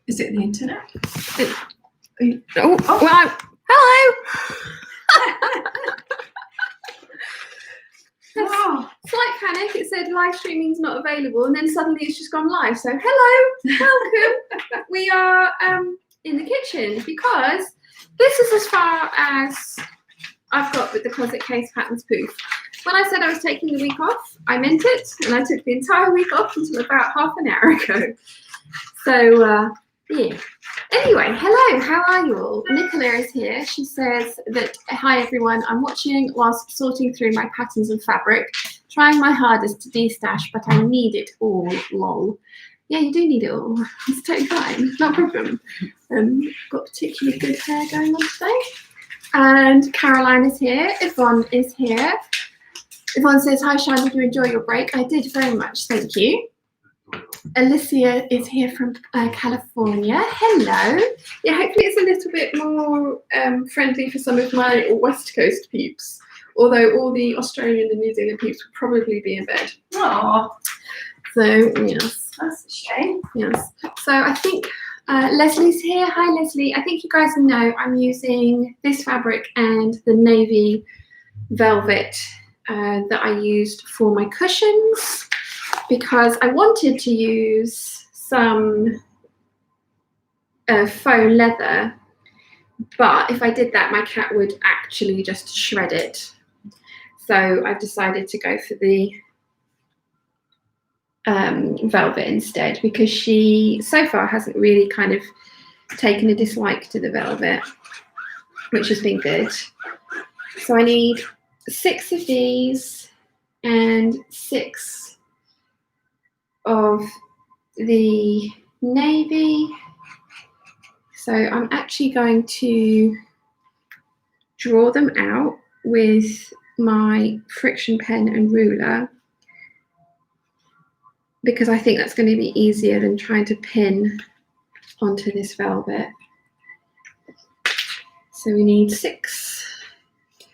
Is it the internet? Oh, well, hello. Wow. Slight panic. It said live streaming's not available, and then suddenly it's just gone live. So hello, welcome. We are in the kitchen because this is as far as I've got with the Closet Case Patterns Poof. When I said I was taking the week off, I meant it, and I took the entire week off until about half an hour ago. So yeah. Anyway, hello, how are you all? Nicola is here. She says that, hi everyone, I'm watching whilst sorting through my patterns and fabric, trying my hardest to de-stash, but I need it all, lol. Yeah, you do need it all. It's totally fine, not a problem. Got particularly good hair going on today. And Caroline is here, Yvonne is here. Yvonne says, hi Shine, did you enjoy your break? I did very much, thank you. Alicia is here from California. Hello. Yeah, hopefully it's a little bit more friendly for some of my West Coast peeps. Although all the Australian and New Zealand peeps would probably be in bed. Oh, So, yes. that's a shame. Yes. So I think Leslie's here. Hi, Leslie. I think you guys know I'm using this fabric and the navy velvet that I used for my cushions, because I wanted to use some faux leather, but if I did that, my cat would actually just shred it. So I've decided to go for the velvet instead, because she so far hasn't really kind of taken a dislike to the velvet, which has been good. So I need 6 of these and 6 of the navy. So I'm actually going to draw them out with my friction pen and ruler, because I think that's going to be easier than trying to pin onto this velvet. So we need 6,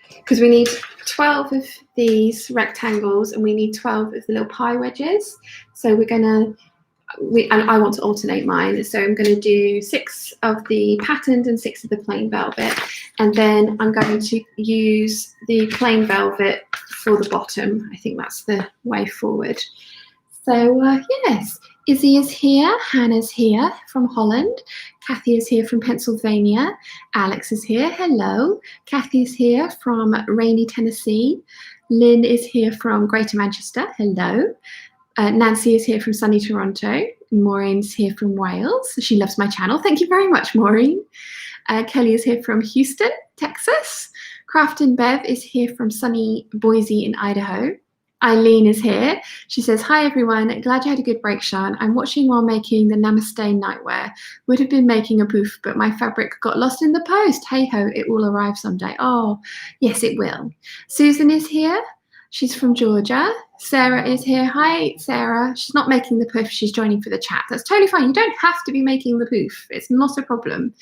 because we need 12 of these rectangles and we need 12 of the little pie wedges. So we're gonna, and I want to alternate mine. So I'm gonna do 6 of the patterned and 6 of the plain velvet. And then I'm going to use the plain velvet for the bottom. I think that's the way forward. So yes, Izzy is here, Hannah's here from Holland, Kathy is here from Pennsylvania, Alex is here, hello, Kathy is here from rainy Tennessee, Lynn is here from Greater Manchester, hello, Nancy is here from sunny Toronto, Maureen's here from Wales, she loves my channel, thank you very much Maureen, Kelly is here from Houston, Texas, Craft and Bev is here from sunny Boise in Idaho, Eileen is here. She says, hi everyone, glad you had a good break, Sean. I'm watching while making the Namaste nightwear. Would have been making a poof, but my fabric got lost in the post. Hey ho, it will arrive someday. Oh, yes, it will. Susan is here. She's from Georgia. Sarah is here. Hi, Sarah. She's not making the poof, she's joining for the chat. That's totally fine. You don't have to be making the poof. It's not a problem.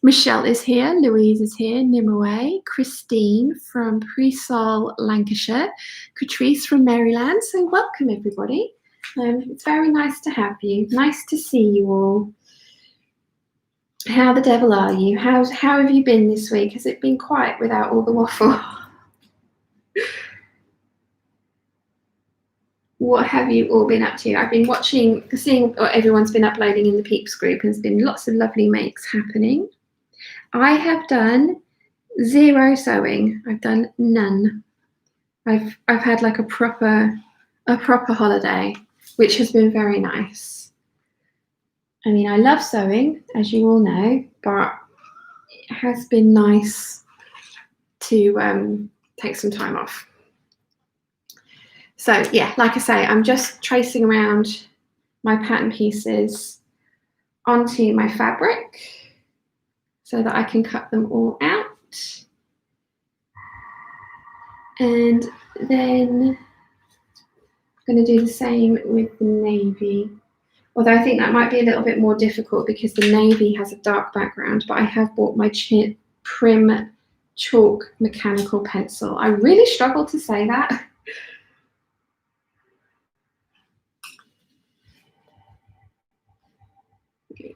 Michelle is here, Louise is here, Nimue, Christine from Presol, Lancashire, Catrice from Maryland. So welcome everybody. It's very nice to have you. Nice to see you all. How the devil are you? How have you been this week? Has it been quiet without all the waffle? What have you all been up to? I've been seeing what everyone's been uploading in the Peeps group, and there's been lots of lovely makes happening. I have done 0 sewing. I've done none. I've had like a proper holiday, which has been very nice. I mean, I love sewing, as you all know, but it has been nice to take some time off. So yeah, like I say, I'm just tracing around my pattern pieces onto my fabric so that I can cut them all out. And then I'm going to do the same with the navy. Although I think that might be a little bit more difficult because the navy has a dark background, but I have bought my Prim chalk mechanical pencil. I really struggle to say that. Good.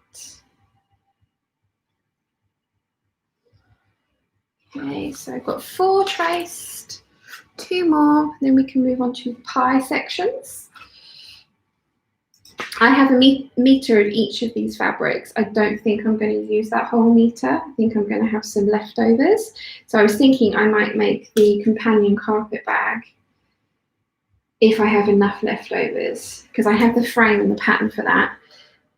Okay, so I've got 4 traced, 2 more, then we can move on to pie sections. I have a meter of each of these fabrics. I don't think I'm going to use that whole meter. I think I'm going to have some leftovers. So I was thinking I might make the companion carpet bag if I have enough leftovers, because I have the frame and the pattern for that.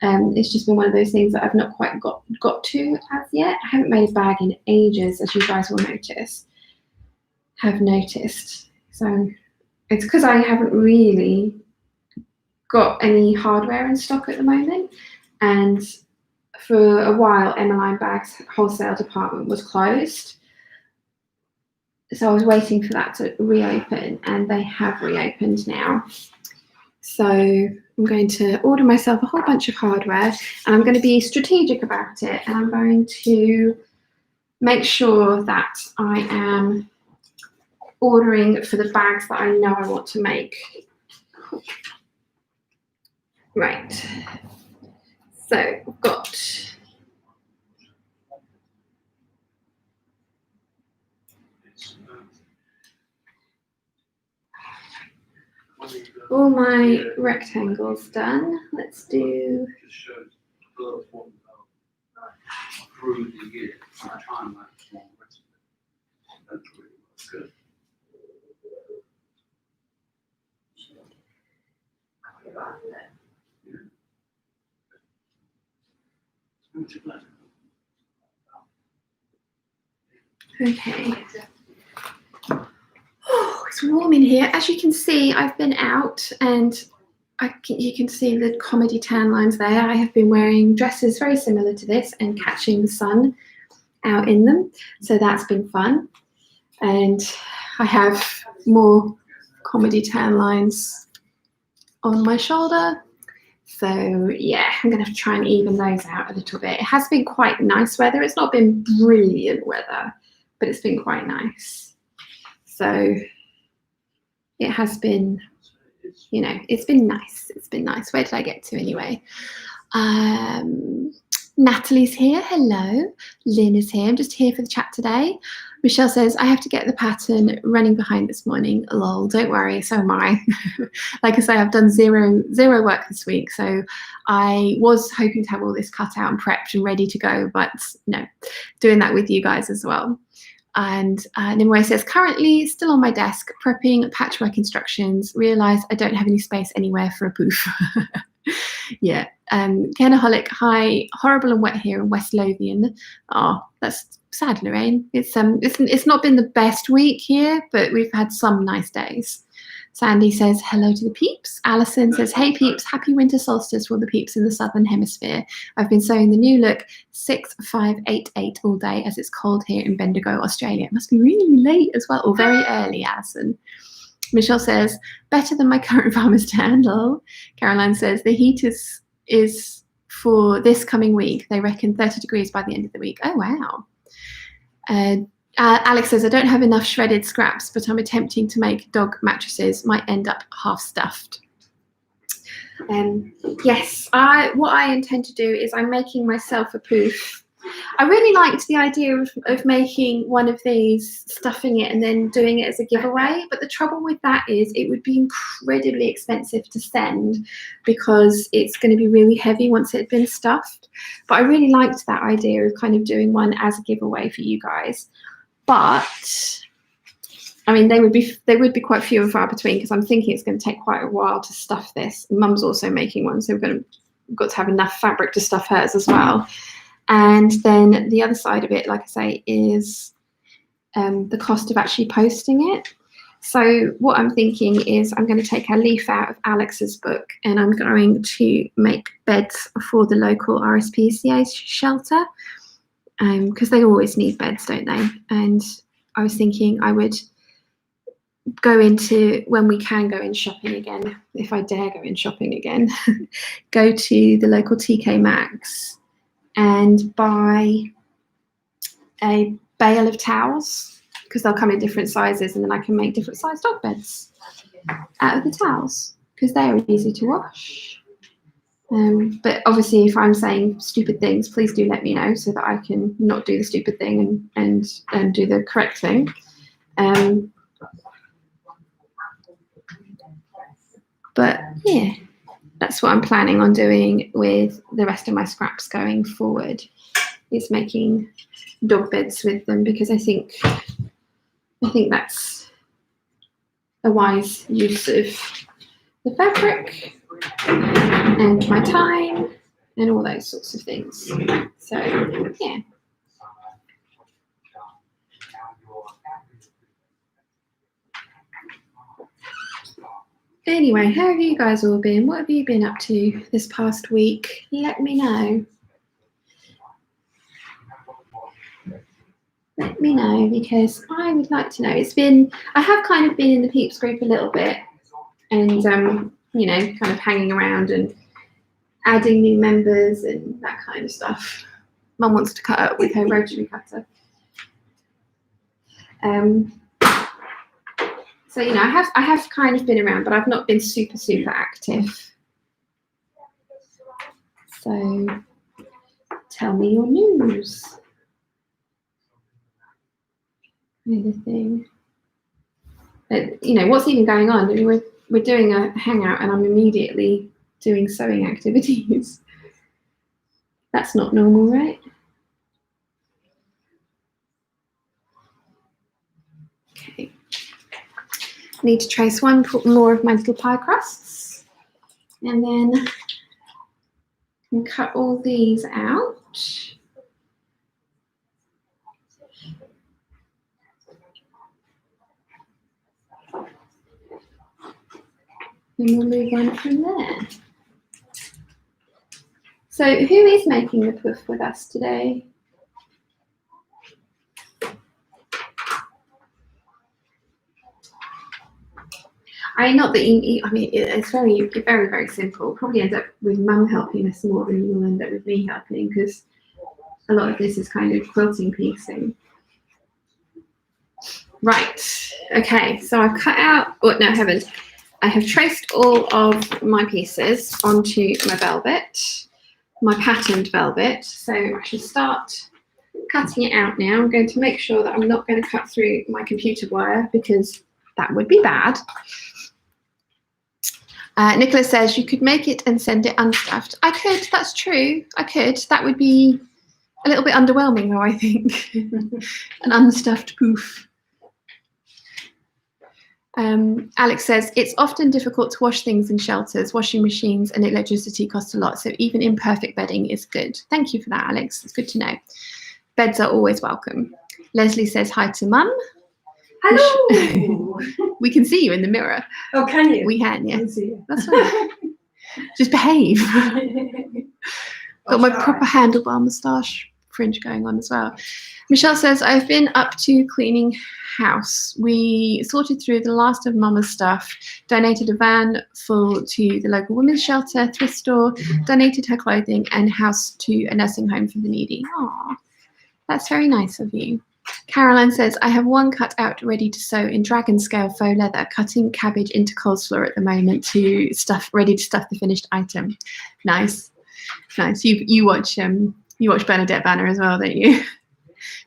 It's just been one of those things that I've not quite got to as yet. I haven't made a bag in ages, as you guys will have noticed. So it's because I haven't really got any hardware in stock at the moment, and for a while Emmeline Bags wholesale department was closed, so I was waiting for that to reopen, and they have reopened now. So I'm going to order myself a whole bunch of hardware, and I'm going to be strategic about it, and I'm going to make sure that I am ordering for the bags that I know I want to make. Right, so I've got all my rectangles done. Let's do okay. Oh, it's warm in here. As you can see, I've been out, and you can see the comedy tan lines there. I have been wearing dresses very similar to this and catching the sun out in them. So that's been fun. And I have more comedy tan lines on my shoulder. So yeah, I'm going to have to try and even those out a little bit. It has been quite nice weather. It's not been brilliant weather, but it's been quite nice. So it has been, you know, it's been nice. It's been nice. Where did I get to anyway? Natalie's here. Hello. Lynn is here. I'm just here for the chat today. Michelle says, I have to get the pattern running behind this morning. Lol, don't worry, so am I. Like I say, I've done zero work this week, so I was hoping to have all this cut out and prepped and ready to go, but no, doing that with you guys as well. And Nimue says, currently still on my desk, prepping patchwork instructions, realise I don't have any space anywhere for a poof. Yeah. Kenaholic, hi, horrible and wet here in West Lothian. Oh, that's sad, Lorraine. It's not been the best week here, but we've had some nice days. Sandy says hello to the peeps. Alison says, hey peeps, happy winter solstice for the peeps in the southern hemisphere. I've been sewing the new look 6588 all day as it's cold here in Bendigo, Australia. It must be really late as well, or very early, Alison. Michelle says, better than my current farmer's tan, lol. Caroline says, the heat is for this coming week. They reckon 30 degrees by the end of the week. Oh, wow. Alex says, I don't have enough shredded scraps, but I'm attempting to make dog mattresses. Might end up half stuffed. Yes, what I intend to do is I'm making myself a poof. I really liked the idea of making one of these, stuffing it and then doing it as a giveaway. But the trouble with that is it would be incredibly expensive to send because it's going to be really heavy once it had been stuffed. But I really liked that idea of kind of doing one as a giveaway for you guys. But I mean, they would be quite few and far between because I'm thinking it's going to take quite a while to stuff this. Mum's also making one, so we've got to have enough fabric to stuff hers as well. And then the other side of it, like I say, is the cost of actually posting it. So what I'm thinking is I'm going to take a leaf out of Alex's book and I'm going to make beds for the local RSPCA shelter because they always need beds, don't they? And I was thinking I would go into, when we can go in shopping again, if I dare go in shopping again, go to the local TK Maxx and buy a bale of towels because they'll come in different sizes, and then I can make different sized dog beds out of the towels because they're easy to wash. But obviously, if I'm saying stupid things, please do let me know so that I can not do the stupid thing and do the correct thing. But yeah, that's what I'm planning on doing with the rest of my scraps going forward, is making dog beds with them, because I think that's a wise use of the fabric and my time and all those sorts of things. So yeah. Anyway, how have you guys all been? What have you been up to this past week? Let me know. Let me know, because I would like to know. I have kind of been in the Peeps group a little bit, and you know, kind of hanging around and adding new members and that kind of stuff. Mum wants to cut up with her rotary cutter. So you know, I have kind of been around, but I've not been super active. So tell me your news. Anything. You know, what's even going on? I mean, we're doing a hangout, and I'm immediately doing sewing activities. That's not normal, right? Okay. I need to trace one more of my little pie crusts, and then I can cut all these out. And we'll move on from there. So who is making the Pouf with us today? Not that you, I mean, it's very simple. Probably end up with Mum helping us more than you'll end up with me helping, because a lot of this is kind of quilting piecing. Right, okay, so I've cut out, oh no I haven't. I have traced all of my pieces onto my velvet, my patterned velvet. So I should start cutting it out now. I'm going to make sure that I'm not going to cut through my computer wire, because that would be bad. Nicholas says you could make it and send it unstuffed. I could, that's true. I could. That would be a little bit underwhelming though, I think. An unstuffed Pouf. Alex says it's often difficult to wash things in shelters. Washing machines and electricity cost a lot, so even imperfect bedding is good. Thank you for that, Alex. It's good to know. Beds are always welcome. Leslie says hi to Mum. Hello. We can see you in the mirror. Oh, can you? We can, yeah. I can see you. That's right. Just behave. Got my proper handlebar moustache fringe going on as well. Michelle says, I've been up to cleaning house. We sorted through the last of Mama's stuff, donated a van full to the local women's shelter, thrift store, donated her clothing and house to a nursing home for the needy. Aww, that's very nice of you. Caroline says, I have one cut out ready to sew in dragon scale faux leather, cutting cabbage into coleslaw at the moment to ready to stuff the finished item. Nice, nice. You watch Bernadette Banner as well, don't you?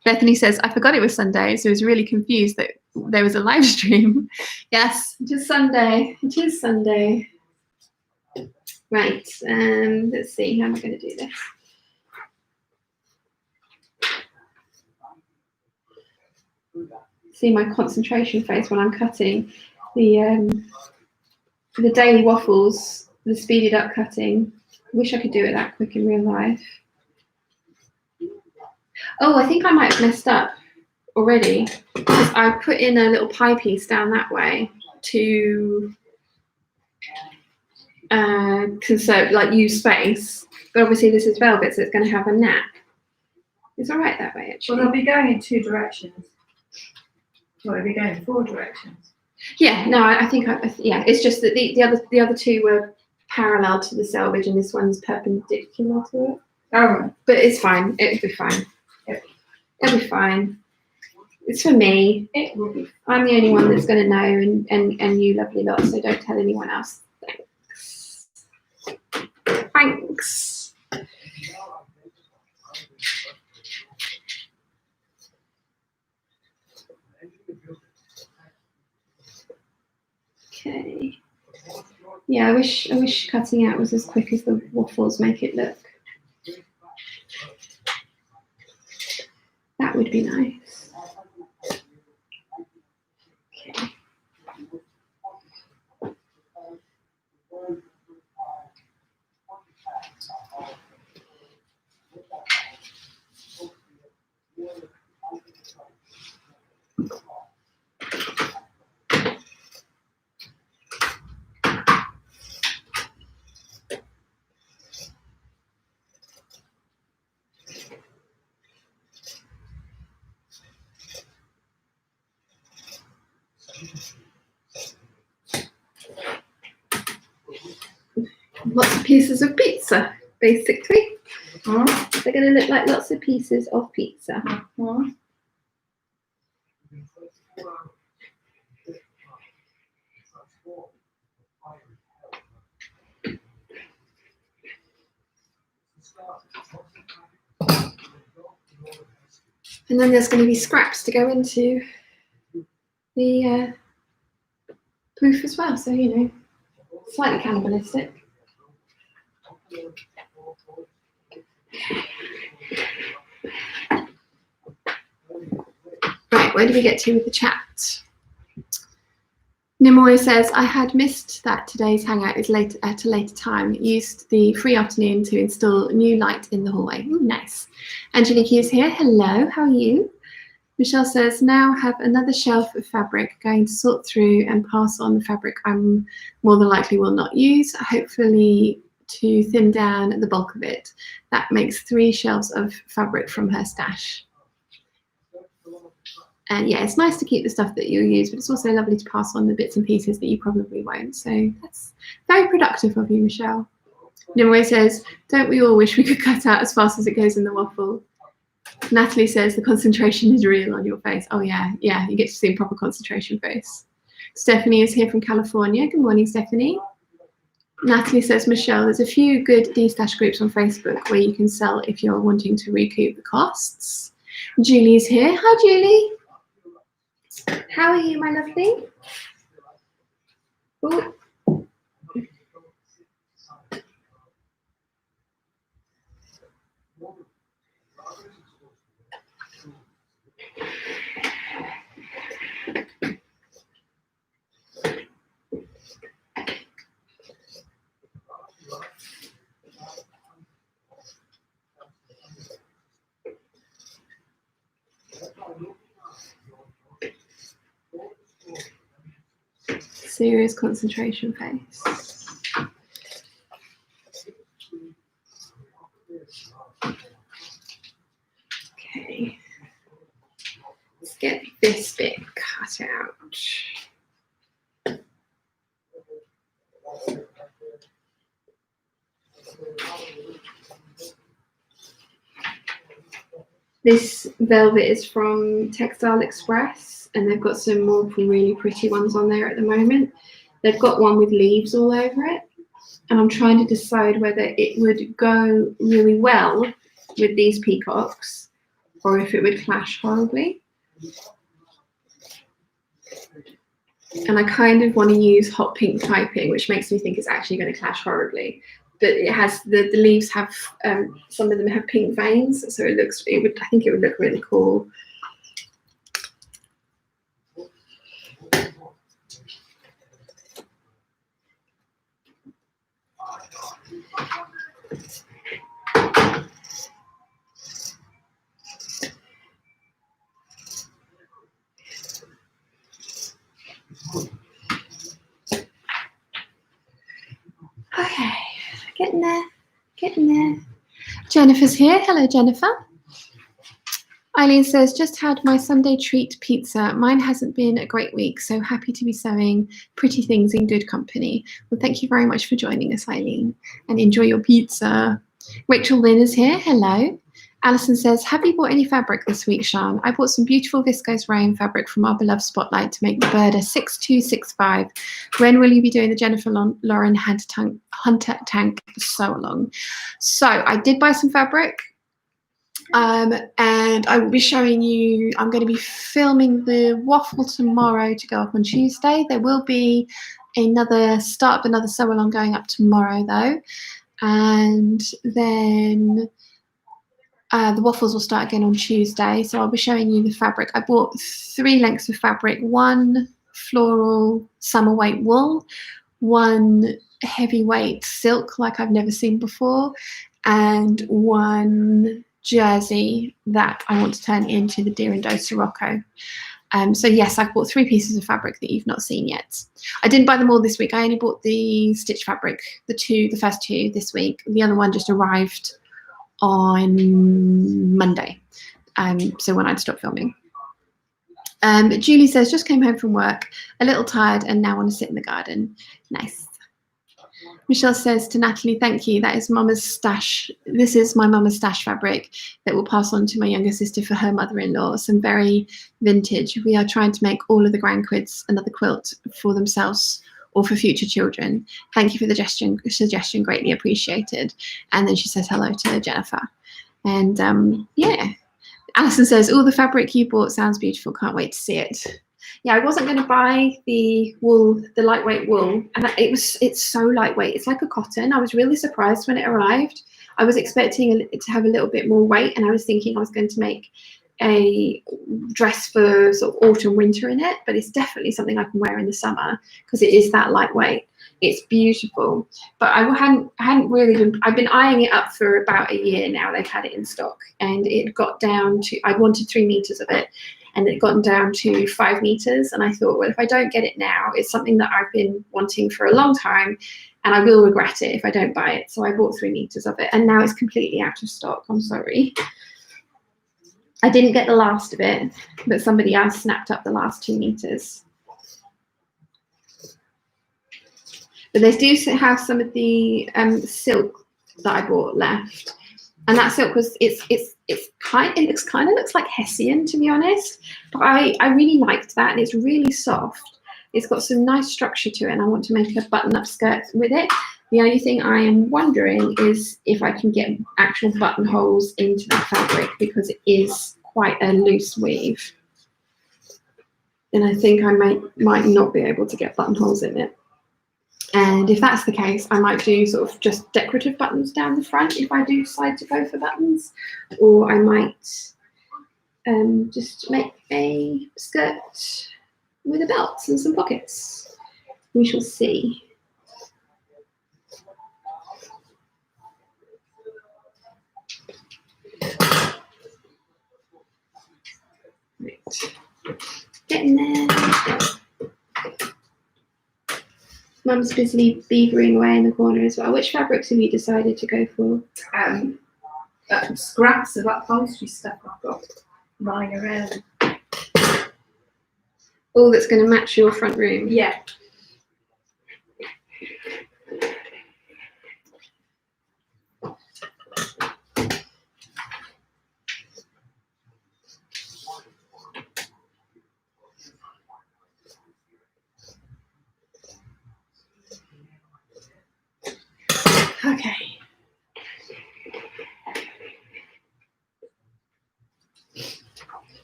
Bethany says, I forgot it was Sunday, so I was really confused that there was a live stream. Yes, it is Sunday. It is Sunday. Right, let's see, how am I going to do this? See my concentration face when I'm cutting. The daily waffles, the speeded up cutting. Wish I could do it that quick in real life. Oh, I think I might have messed up already, because I put in a little pie piece down that way to conserve, like use space. But obviously this is velvet, so it's going to have a nap. It's all right that way, actually. Well, they'll be going in 2 directions. Well, they'll be going in 4 directions. Yeah, no, I think, yeah, it's just that the other 2 were parallel to the selvage, and this one's perpendicular to it. Oh, right. But it's fine. It'll be fine. It'll be fine. It's for me. It will be. I'm the only one that's going to know, and you lovely lot, so don't tell anyone else. Thanks. Thanks. Okay. Yeah, I wish cutting out was as quick as the waffles make it look. That would be nice. Okay. Lots of pieces of pizza, basically. They're going to look like lots of pieces of pizza. And then there's going to be scraps to go into the Pouf as well, so you know, slightly cannibalistic. Right, where do we get to with the chat? Nimoy says, I had missed that today's hangout is late at a later time. Used the free afternoon to install new light in the hallway. Ooh, nice. Angelique is here. Hello, how are you? Michelle says, now have another shelf of fabric, going to sort through and pass on the fabric I'm more than likely will not use, hopefully to thin down the bulk of it. That makes 3 shelves of fabric from her stash. And yeah, it's nice to keep the stuff that you'll use, but it's also lovely to pass on the bits and pieces that you probably won't. So that's very productive of you, Michelle. Nimue says, don't we all wish we could cut out as fast as it goes in the waffle? Natalie says, the concentration is real on your face. Oh yeah, you get to see a proper concentration face. Stephanie is here from California. Good morning, Stephanie. Natalie says, Michelle, there's a few good de-stash groups on Facebook where you can sell if you're wanting to recoup the costs. Julie's here. Hi, Julie. How are you, my lovely? Ooh. Serious concentration face. Okay. Let's get this bit cut out. This velvet is from Textile Express, and they've got some more really pretty ones on there at the moment. They've got one with leaves all over it, and I'm trying to decide whether it would go really well with these peacocks or if it would clash horribly. And I kind of want to use hot pink piping, which makes me think it's actually going to clash horribly. But it has the leaves have some of them have pink veins, so I think it would look really cool. Okay, getting there. Jennifer's here. Hello, Jennifer. Eileen says, just had my Sunday treat pizza. Mine hasn't been a great week, so happy to be sewing pretty things in good company. Well, thank you very much for joining us, Eileen, and enjoy your pizza. Rachel Lynn is here. Hello. Alison says, have you bought any fabric this week, Sean? I bought some beautiful viscose rayon fabric from our beloved Spotlight to make the Birder 6265. When will you be doing the Jennifer Lauren Hunter tank sew along? So I did buy some fabric, and I will be showing you. I'm going to be filming the waffle tomorrow to go up on Tuesday. There will be another start of another sew along going up tomorrow though, and then the waffles will start again on Tuesday. So I'll be showing you the fabric. I bought 3 lengths of fabric, 1 floral summer weight wool, 1 heavyweight silk like I've never seen before, and 1 jersey that I want to turn into the Deer and Doe Sirocco. So yes, I've bought 3 pieces of fabric that you've not seen yet. I didn't buy them all this week. I only bought the stitch fabric, the first 2 this week. The other one just arrived on Monday, so when I'd stopped filming. Julie says, just came home from work, a little tired and now want to sit in the garden. Nice. Michelle says to Natalie, thank you. That is Mama's stash. This is my Mama's stash fabric that will pass on to my younger sister for her mother-in-law. Some very vintage. We are trying to make all of the grandkids another quilt for themselves or for future children. Thank you for the suggestion, greatly appreciated. And then she says hello to Jennifer. And yeah, Alison says, all the fabric you bought sounds beautiful. Can't wait to see it. Yeah, I wasn't going to buy the wool, the lightweight wool, and it's so lightweight. It's like a cotton. I was really surprised when it arrived. I was expecting it to have a little bit more weight, and I was thinking I was going to make a dress for sort of autumn, winter in it, but it's definitely something I can wear in the summer because it is that lightweight. It's beautiful, but I hadn't really been. I've been eyeing it up for about a year now. They've had it in stock, and it got down to. I wanted 3 meters of it. And it got down to 5 meters. And I thought, well, if I don't get it now, it's something that I've been wanting for a long time and I will regret it if I don't buy it. So I bought 3 meters of it and now it's completely out of stock. I'm sorry. I didn't get the last of it, but somebody else snapped up the last 2 meters. But they do have some of the silk that I bought left. And that silk was, it looks like Hessian, to be honest. But I really liked that, and it's really soft. It's got some nice structure to it, and I want to make a button-up skirt with it. The only thing I am wondering is if I can get actual buttonholes into the fabric because it is quite a loose weave. And I think I might not be able to get buttonholes in it. And if that's the case, I might do sort of just decorative buttons down the front if I do decide to go for buttons, or I might just make a skirt with a belt and some pockets. We shall see. Right. Getting there. Mum's busily beavering away in the corner as well. Which fabrics have you decided to go for? Scraps of upholstery stuff I've got lying around. All that's going to match your front room? Yeah. Okay.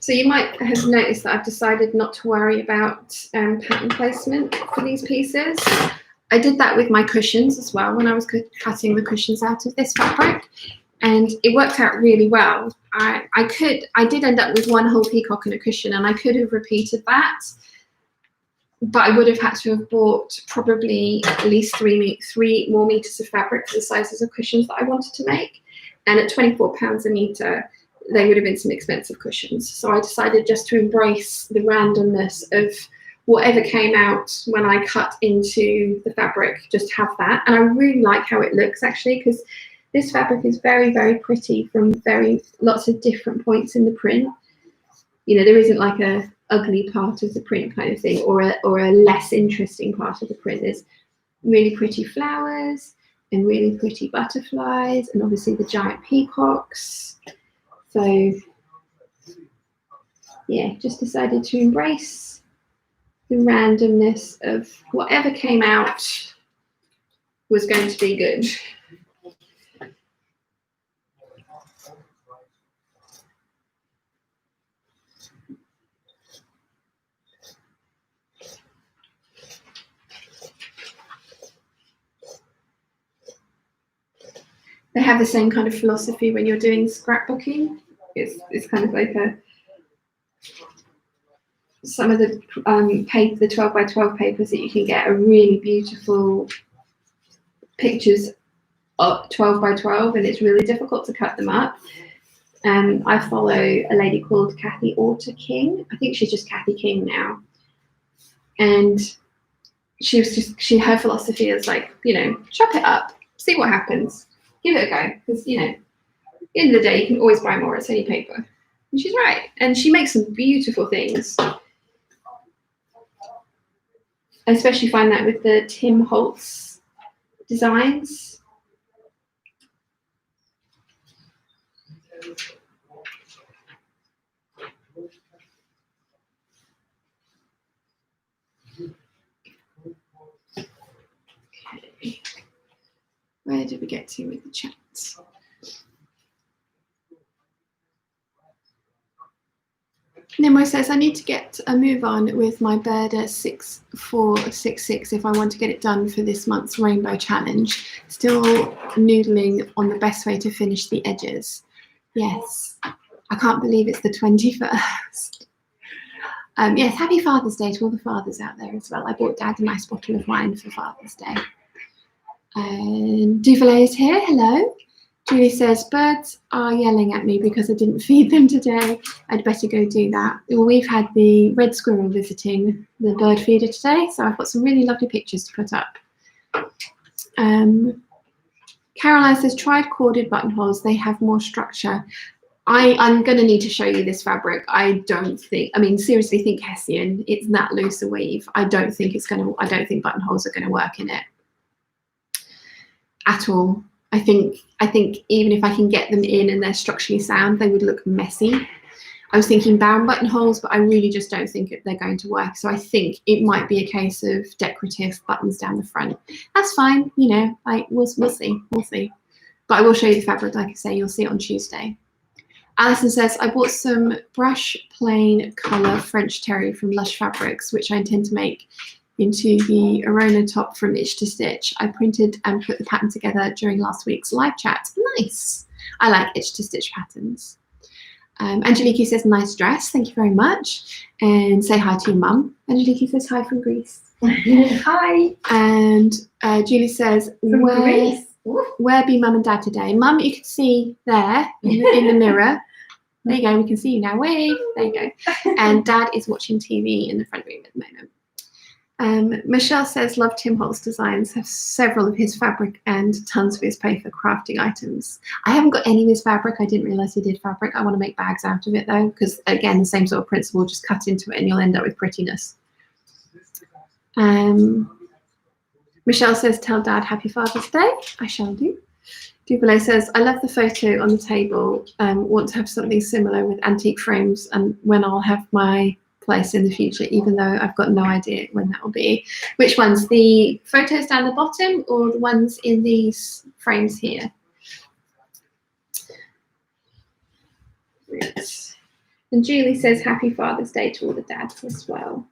So you might have noticed that I've decided not to worry about pattern placement for these pieces. I did that with my cushions as well when I was cutting the cushions out of this fabric, and it worked out really well. I did end up with 1 whole peacock and a cushion, and I could have repeated that, but I would have had to have bought probably at least 3 more meters of fabric for the sizes of cushions that I wanted to make. And at £24 a meter, they would have been some expensive cushions. So I decided just to embrace the randomness of whatever came out when I cut into the fabric, just have that. And I really like how it looks actually, because this fabric is very, very pretty from lots of different points in the print. You know, there isn't like a ugly part of the print kind of thing, or a less interesting part of the print. There's really pretty flowers and really pretty butterflies, and obviously the giant peacocks. So yeah, just decided to embrace the randomness of whatever came out was going to be good. They have the same kind of philosophy when you're doing scrapbooking. It's kind of like some of the paper, the 12 by 12 papers that you can get are really beautiful pictures of 12 by 12, and it's really difficult to cut them up. I follow a lady called Kathy Orter King. I think she's just Kathy King now. And her philosophy is like, chop it up, see what happens, give it a go. Because, at the end of the day, you can always buy more, it's only paper. And she's right. And she makes some beautiful things. I especially find that with the Tim Holtz designs. Okay. Where did we get to with the chats? Nemo says, I need to get a move on with my Berda 6466 if I want to get it done for this month's Rainbow Challenge. Still noodling on the best way to finish the edges. Yes, I can't believe it's the 21st. Yes, happy Father's Day to all the fathers out there as well. I bought Dad a nice bottle of wine for Father's Day. Duvalier is here, hello. Julie says, birds are yelling at me because I didn't feed them today. I'd better go do that. Well, we've had the red squirrel visiting the bird feeder today, so I've got some really lovely pictures to put up. Caroline says, tried corded buttonholes. They have more structure. I'm going to need to show you this fabric. Seriously, think Hessian. It's that loose a weave. I don't think buttonholes are going to work in it at all. I think even if I can get them in and they're structurally sound, they would look messy. I was thinking bound buttonholes, but I really just don't think they're going to work. So I think it might be a case of decorative buttons down the front. That's fine, we'll see. But I will show you the fabric, like I say, you'll see it on Tuesday. Alison says, I bought some brush plain colour French terry from Lush Fabrics, which I intend to make into the Arona top from Itch to Stitch. I printed and put the pattern together during last week's live chat. Nice. I like Itch to Stitch patterns. Angeliki says, nice dress. Thank you very much. And say hi to your mum. Angeliki says, hi from Greece. Hi. And Julie says, where be mum and dad today? Mum, you can see there in the mirror. There you go. We can see you now. Wave. There you go. And dad is watching TV in the front room at the moment. Michelle says, love Tim Holtz designs, have several of his fabric and tons of his paper crafting items. I haven't got any of his fabric. I didn't realize he did fabric. I want to make bags out of it though, because again, the same sort of principle, just cut into it and you'll end up with prettiness. Michelle says, tell Dad happy Father's Day. I shall do. Duvalier says, I love the photo on the table. Want to have something similar with antique frames and when I'll have my place in the future, even though I've got no idea when that will be. Which ones? The photos down the bottom or the ones in these frames here? Right. And Julie says, happy Father's Day to all the dads as well.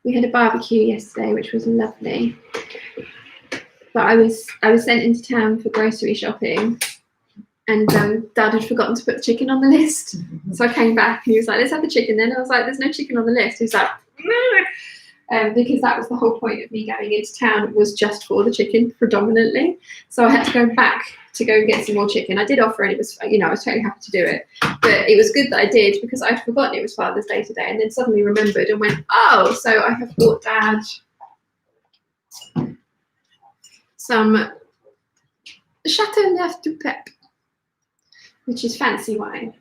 We had a barbecue yesterday, which was lovely. But I was sent into town for grocery shopping, and Dad had forgotten to put the chicken on the list. So I came back and he was like, let's have the chicken then. I was like, there's no chicken on the list. He was like, because that was the whole point of me going into town, was just for the chicken predominantly. So I had to go back to go get some more chicken. I did offer and it was, I was totally happy to do it. But it was good that I did because I'd forgotten it was Father's Day today and then suddenly remembered and went, oh, so I have bought Dad some Chateauneuf du Pape, which is fancy wine.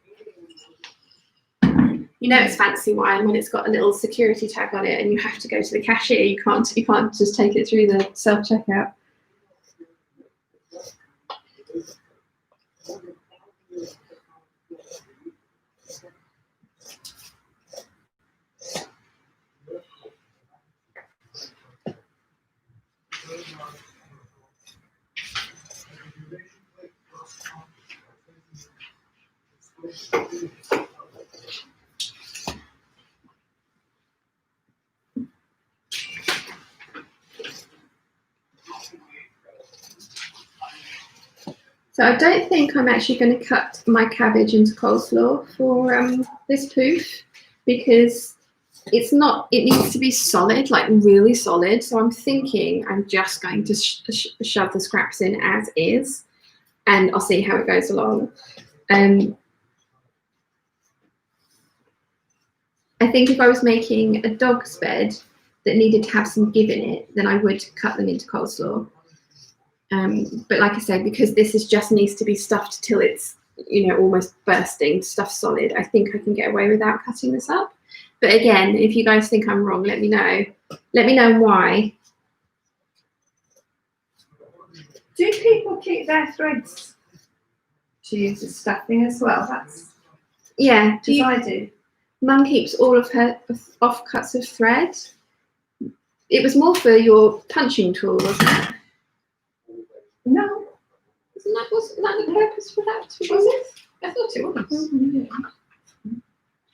You know it's fancy wine when it's got a little security tag on it and you have to go to the cashier. You can't just take it through the self-checkout. So I don't think I'm actually going to cut my cabbage into coleslaw for this poof, because it's not, it needs to be solid, like really solid. So I'm thinking I'm just going to shove the scraps in as is, and I'll see how it goes along. I think if I was making a dog's bed that needed to have some give in it, then I would cut them into coleslaw. But like I said, because this just needs to be stuffed till it's, you know, almost bursting, stuffed solid, I think I can get away without cutting this up. But again, if you guys think I'm wrong, let me know. Let me know why. Do people keep their threads to use as stuffing as well? That's yeah. I do. Mum keeps all of her offcuts of thread. It was more for your punching tool, wasn't it? No. Wasn't that the purpose for that? Was it? I thought it was.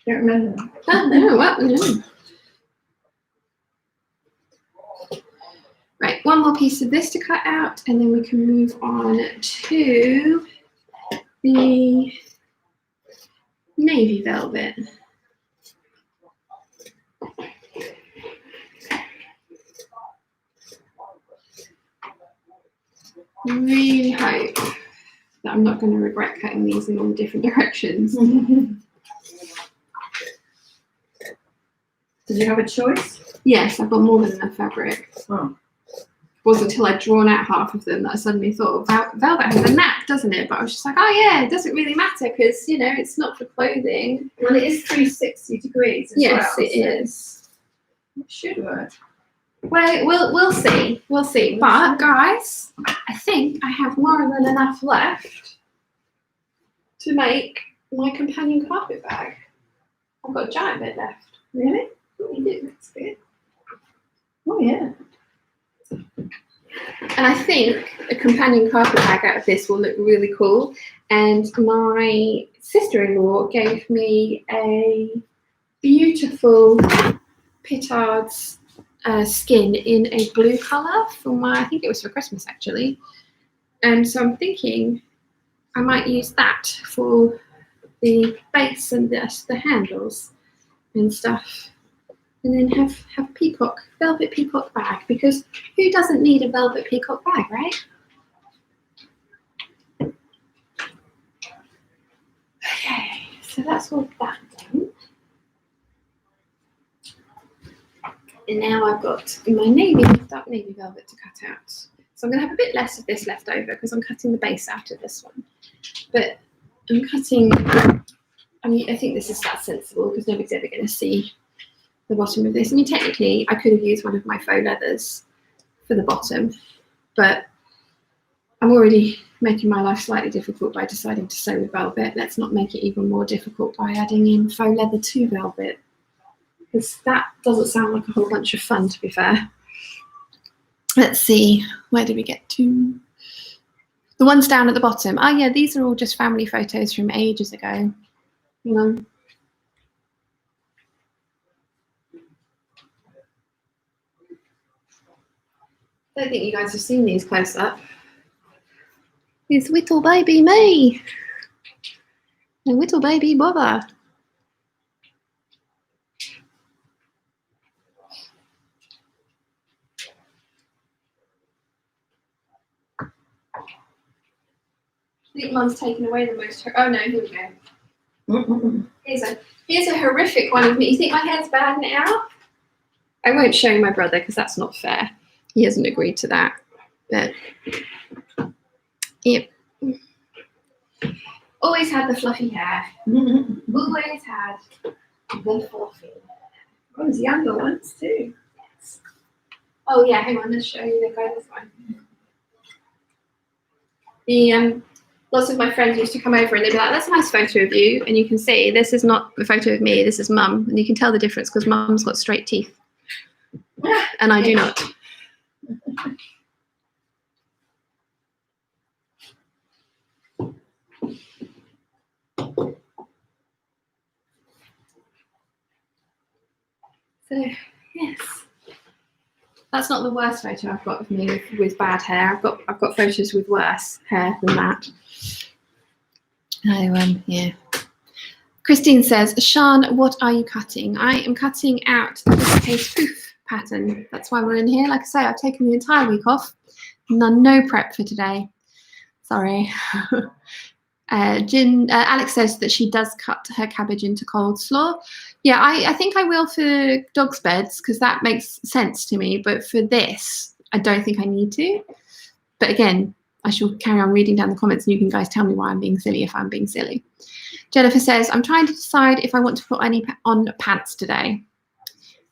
Don't remember. Oh, no, well, no. Right, one more piece of this to cut out, and then we can move on to the navy velvet. Really hope that I'm not going to regret cutting these in all different directions. Did you have a choice? Yes, I've got more than enough fabric. Oh. It wasn't until I'd drawn out half of them that I suddenly thought, velvet has a nap, doesn't it? But I was just like, oh yeah, it doesn't really matter because, you know, it's not for clothing. Well, it is 360 degrees as yes, well. Yes, it is. It should work. Well, we'll see. We'll see. But guys, I think I have more than enough left to make my companion carpet bag. I've got a giant bit left. Really? You do. That's good. Oh yeah. And I think a companion carpet bag out of this will look really cool. And my sister-in-law gave me a beautiful Pitard's skin in a blue colour for my, I think it was for Christmas actually. And so I'm thinking I might use that for the base and the handles and stuff. And then have peacock, velvet peacock bag, because who doesn't need a velvet peacock bag, right? Okay, so that's all that done. And now I've got my dark navy velvet to cut out. So I'm going to have a bit less of this left over because I'm cutting the base out of this one. But I'm cutting, I mean, I think this is that sensible because nobody's ever going to see the bottom of this. I mean, technically, I could have used one of my faux leathers for the bottom, but I'm already making my life slightly difficult by deciding to sew with velvet. Let's not make it even more difficult by adding in faux leather to velvet, because that doesn't sound like a whole bunch of fun, to be fair. Let's see, where did we get to? The ones down at the bottom. Oh yeah, these are all just family photos from ages ago. You know. I don't think you guys have seen these close up. It's little baby me. And little baby Bobba. I think Mum's taken away the most. Oh no, here we go. Here's a horrific one of me. You think my hair's bad now? I won't show my brother because that's not fair. He hasn't agreed to that. But yep. Always had the fluffy hair. Always had. The fluffy. Oh, there's younger ones too. Oh yeah, hang on, let's show you the guy this one. The lots of my friends used to come over and they'd be like, "That's a nice photo of you," and you can see this is not a photo of me. This is Mum, and you can tell the difference because Mum's got straight teeth, and I do not. So yes, that's not the worst photo I've got of me with bad hair. I've got photos with worse hair than that. Oh yeah. Christine says, Sean, what are you cutting? I am cutting out this case Pouf pattern. That's why we're in here. Like I say, I've taken the entire week off. No prep for today. Sorry. Alex says that she does cut her cabbage into coleslaw. Yeah, I think I will for dogs' beds because that makes sense to me. But for this, I don't think I need to. But again, I shall carry on reading down the comments and you can guys tell me why I'm being silly if I'm being silly. Jennifer says, I'm trying to decide if I want to put any on pants today.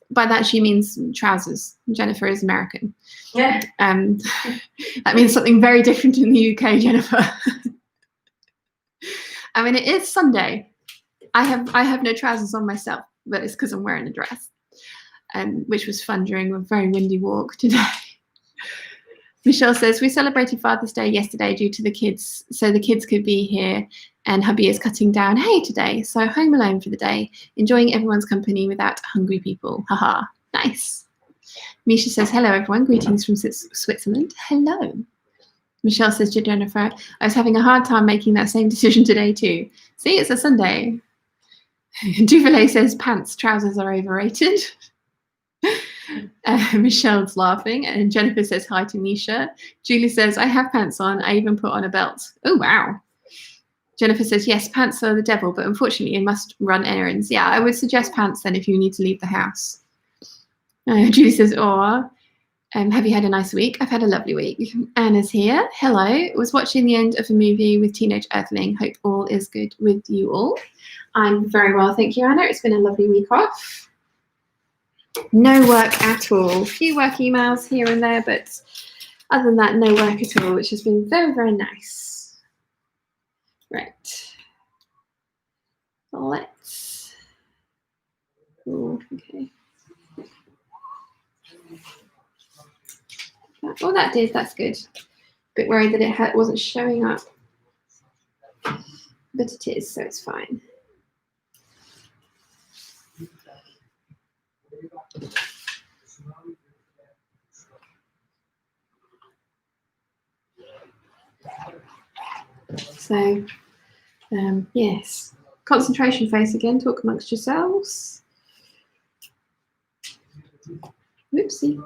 By that, she means trousers. Jennifer is American. Yeah. That means something very different in the UK, Jennifer. I mean, it is Sunday. I have no trousers on myself, but it's because I'm wearing a dress, which was fun during a very windy walk today. Michelle says, we celebrated Father's Day yesterday due to the kids, so the kids could be here, and hubby is cutting down hay today, so home alone for the day, enjoying everyone's company without hungry people. Haha, nice. Misha says, hello everyone, greetings from Switzerland. Hello. Michelle says to Jennifer, I was having a hard time making that same decision today too. See, it's a Sunday. Duvalier says, pants, trousers are overrated. Michelle's laughing, and Jennifer says hi to Misha. Julie says, I have pants on. I even put on a belt. Oh, wow. Jennifer says, yes, pants are the devil, but unfortunately you must run errands. Yeah, I would suggest pants then if you need to leave the house. Julie says, oh, have you had a nice week? I've had a lovely week. Anna's here. Hello. Was watching the end of a movie with Teenage Earthling. Hope all is good with you all. I'm very well, thank you, Anna. It's been a lovely week off. No work at all. A few work emails here and there, but other than that, no work at all, which has been very, very nice. Right. Let's. Oh, okay. Oh, that did. That's good. Bit worried that it wasn't showing up, but it is, so it's fine. So, yes. Concentration phase again. Talk amongst yourselves. Whoopsie.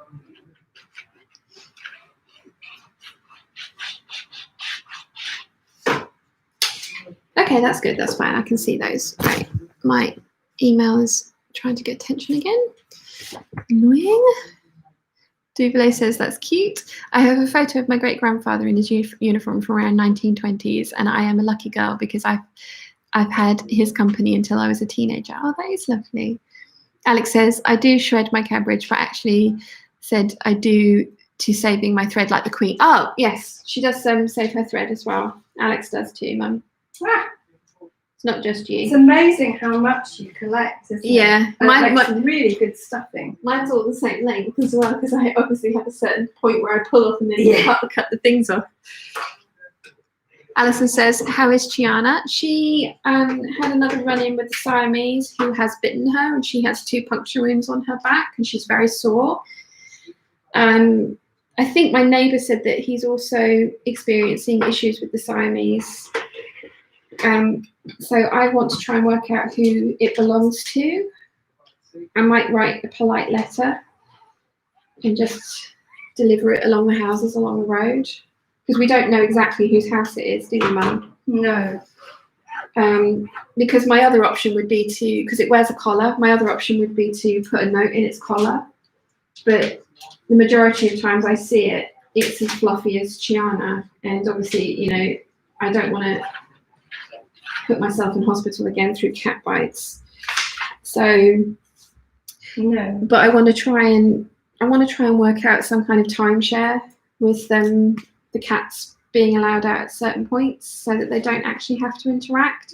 Okay, that's good. That's fine. I can see those. Right. My email is trying to get attention again. Annoying. Duvalier says, that's cute. I have a photo of my great-grandfather in his uniform from around 1920s, and I am a lucky girl because I've had his company until I was a teenager. Oh, that is lovely. Alex says, I do shred my cabbage, but actually said I do to saving my thread like the Queen. Oh, yes, she does save her thread as well. Alex does too, Mum. Ah, it's not just you. It's amazing how much you collect, isn't it? Yeah. Mine some really good stuffing. Mine's all the same length as well, because I obviously have a certain point where I pull off and then cut the things off. Alison says, how is Chiana? She had another run-in with the Siamese who has bitten her, and she has 2 puncture wounds on her back, and she's very sore. I think my neighbour said that he's also experiencing issues with the Siamese. So I want to try and work out who it belongs to. I might write a polite letter and just deliver it along the houses along the road. Because we don't know exactly whose house it is, do you, Mum? No. Because my other option would be to, because it wears a collar, my other option would be to put a note in its collar. But the majority of times I see it, it's as fluffy as Chiana. And obviously, you know, I don't want to put myself in hospital again through cat bites. So, No. but I want to try and work out some kind of timeshare with the cats being allowed out at certain points so that they don't actually have to interact.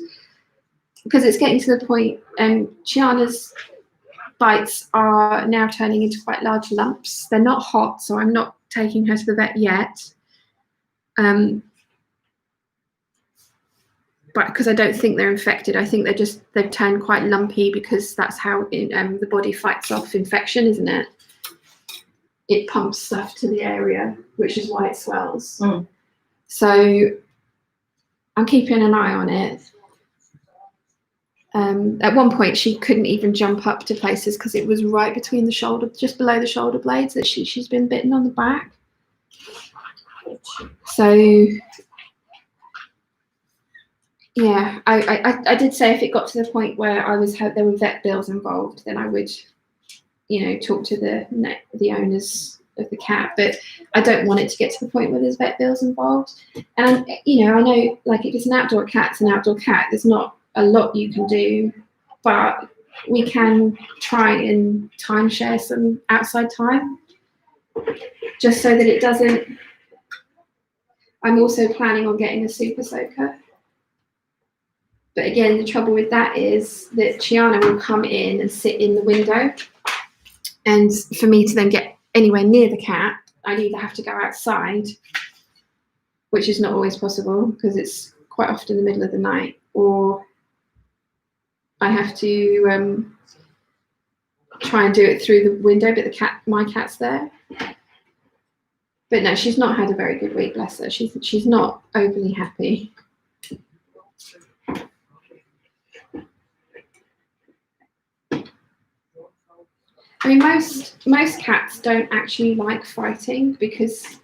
Because it's getting to the point, Chiana's bites are now turning into quite large lumps. They're not hot, so I'm not taking her to the vet yet. But because I don't think they're infected, I think they've turned quite lumpy because that's how the body fights off infection, isn't it? It pumps stuff to the area, which is why it swells. Mm. So I'm keeping an eye on it. At one point, she couldn't even jump up to places because it was right between the shoulder, just below the shoulder blades, that she's been bitten on the back. So yeah, I did say if it got to the point where there were vet bills involved, then I would, talk to the owners of the cat. But I don't want it to get to the point where there's vet bills involved. And I know, like, if it's an outdoor cat, it's an outdoor cat. There's not a lot you can do, but we can try and timeshare some outside time, just so that it doesn't. I'm also planning on getting a super soaker. But again, the trouble with that is that Chiana will come in and sit in the window. And for me to then get anywhere near the cat, I'd either have to go outside, which is not always possible because it's quite often the middle of the night, or I have to try and do it through the window, but my cat's there. But no, she's not had a very good week, bless her. She's not overly happy. I mean, most cats don't actually like fighting because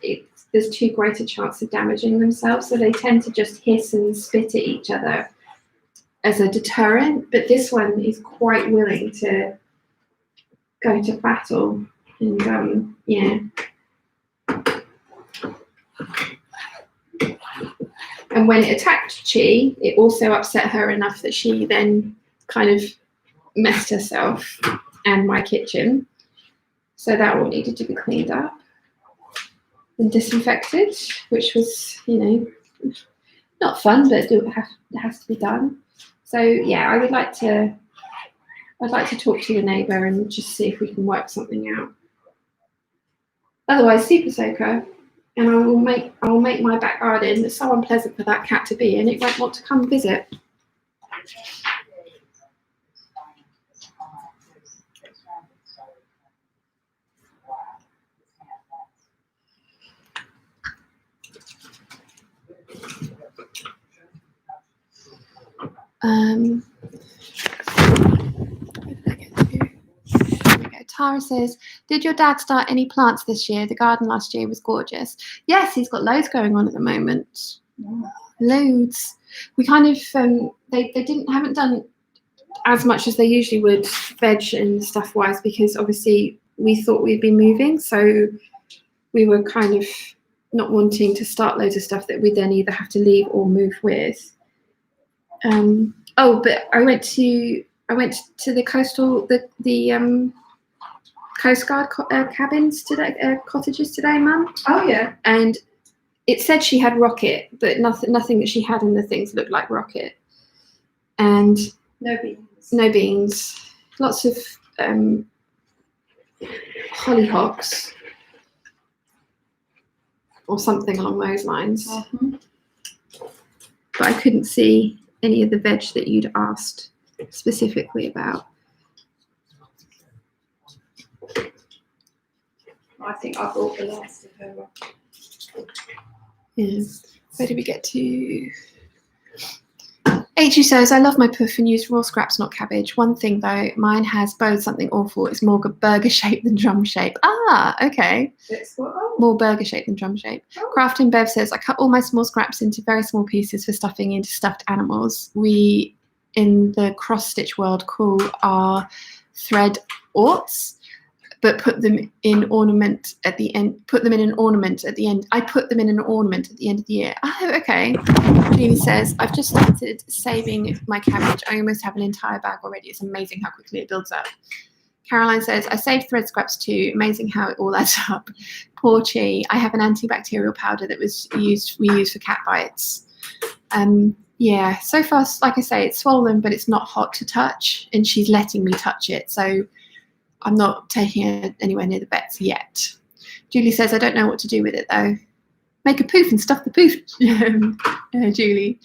there's too great a chance of damaging themselves, so they tend to just hiss and spit at each other as a deterrent. But this one is quite willing to go to battle, and yeah. And when it attacked Chi, it also upset her enough that she then kind of messed herself and my kitchen. So that all needed to be cleaned up and disinfected, which was, not fun, but it has to be done. So yeah, I'd like to talk to the neighbour and just see if we can work something out. Otherwise, super soaker, and I will make my back garden so unpleasant for that cat to be in, it won't want to come visit. Tara says, did your dad start any plants this year? The garden last year was gorgeous. Yes, he's got loads going on at the moment. Yeah. Loads. We kind of they haven't done as much as they usually would, veg and stuff wise, because obviously we thought we'd be moving, so we were kind of not wanting to start loads of stuff that we then either have to leave or move with. But I went to the coastal the Coast Guard cabins today, cottages today, Mum. Oh yeah. And it said she had rocket, but nothing that she had in the things looked like rocket. And no beans. No beans. Lots of hollyhocks or something along those lines. Mm-hmm. But I couldn't see any of the veg that you'd asked specifically about. I think I bought the last of her. Yeah. Where did we get to? H.U. says, I love my Pouf and use raw scraps, not cabbage. One thing though, mine has both something awful. It's more burger shape than drum shape. Ah, okay. It's what? Oh. More burger shape than drum shape. Oh. Crafting Bev says, I cut all my small scraps into very small pieces for stuffing into stuffed animals. We, in the cross-stitch world, call our thread orts. but put them in ornament at the end. Put them in an ornament at the end. I put them in an ornament at the end of the year. Oh, okay. Julie says, I've just started saving my cabbage. I almost have an entire bag already. It's amazing how quickly it builds up. Caroline says, I saved thread scraps too. Amazing how it all adds up. Poor Chi. I have an antibacterial powder that we use for cat bites. Yeah, so far, like I say, it's swollen, but it's not hot to touch, and she's letting me touch it. So I'm not taking it anywhere near the vets yet. Julie says, I don't know what to do with it though. Make a poof and stuff the poof, Julie.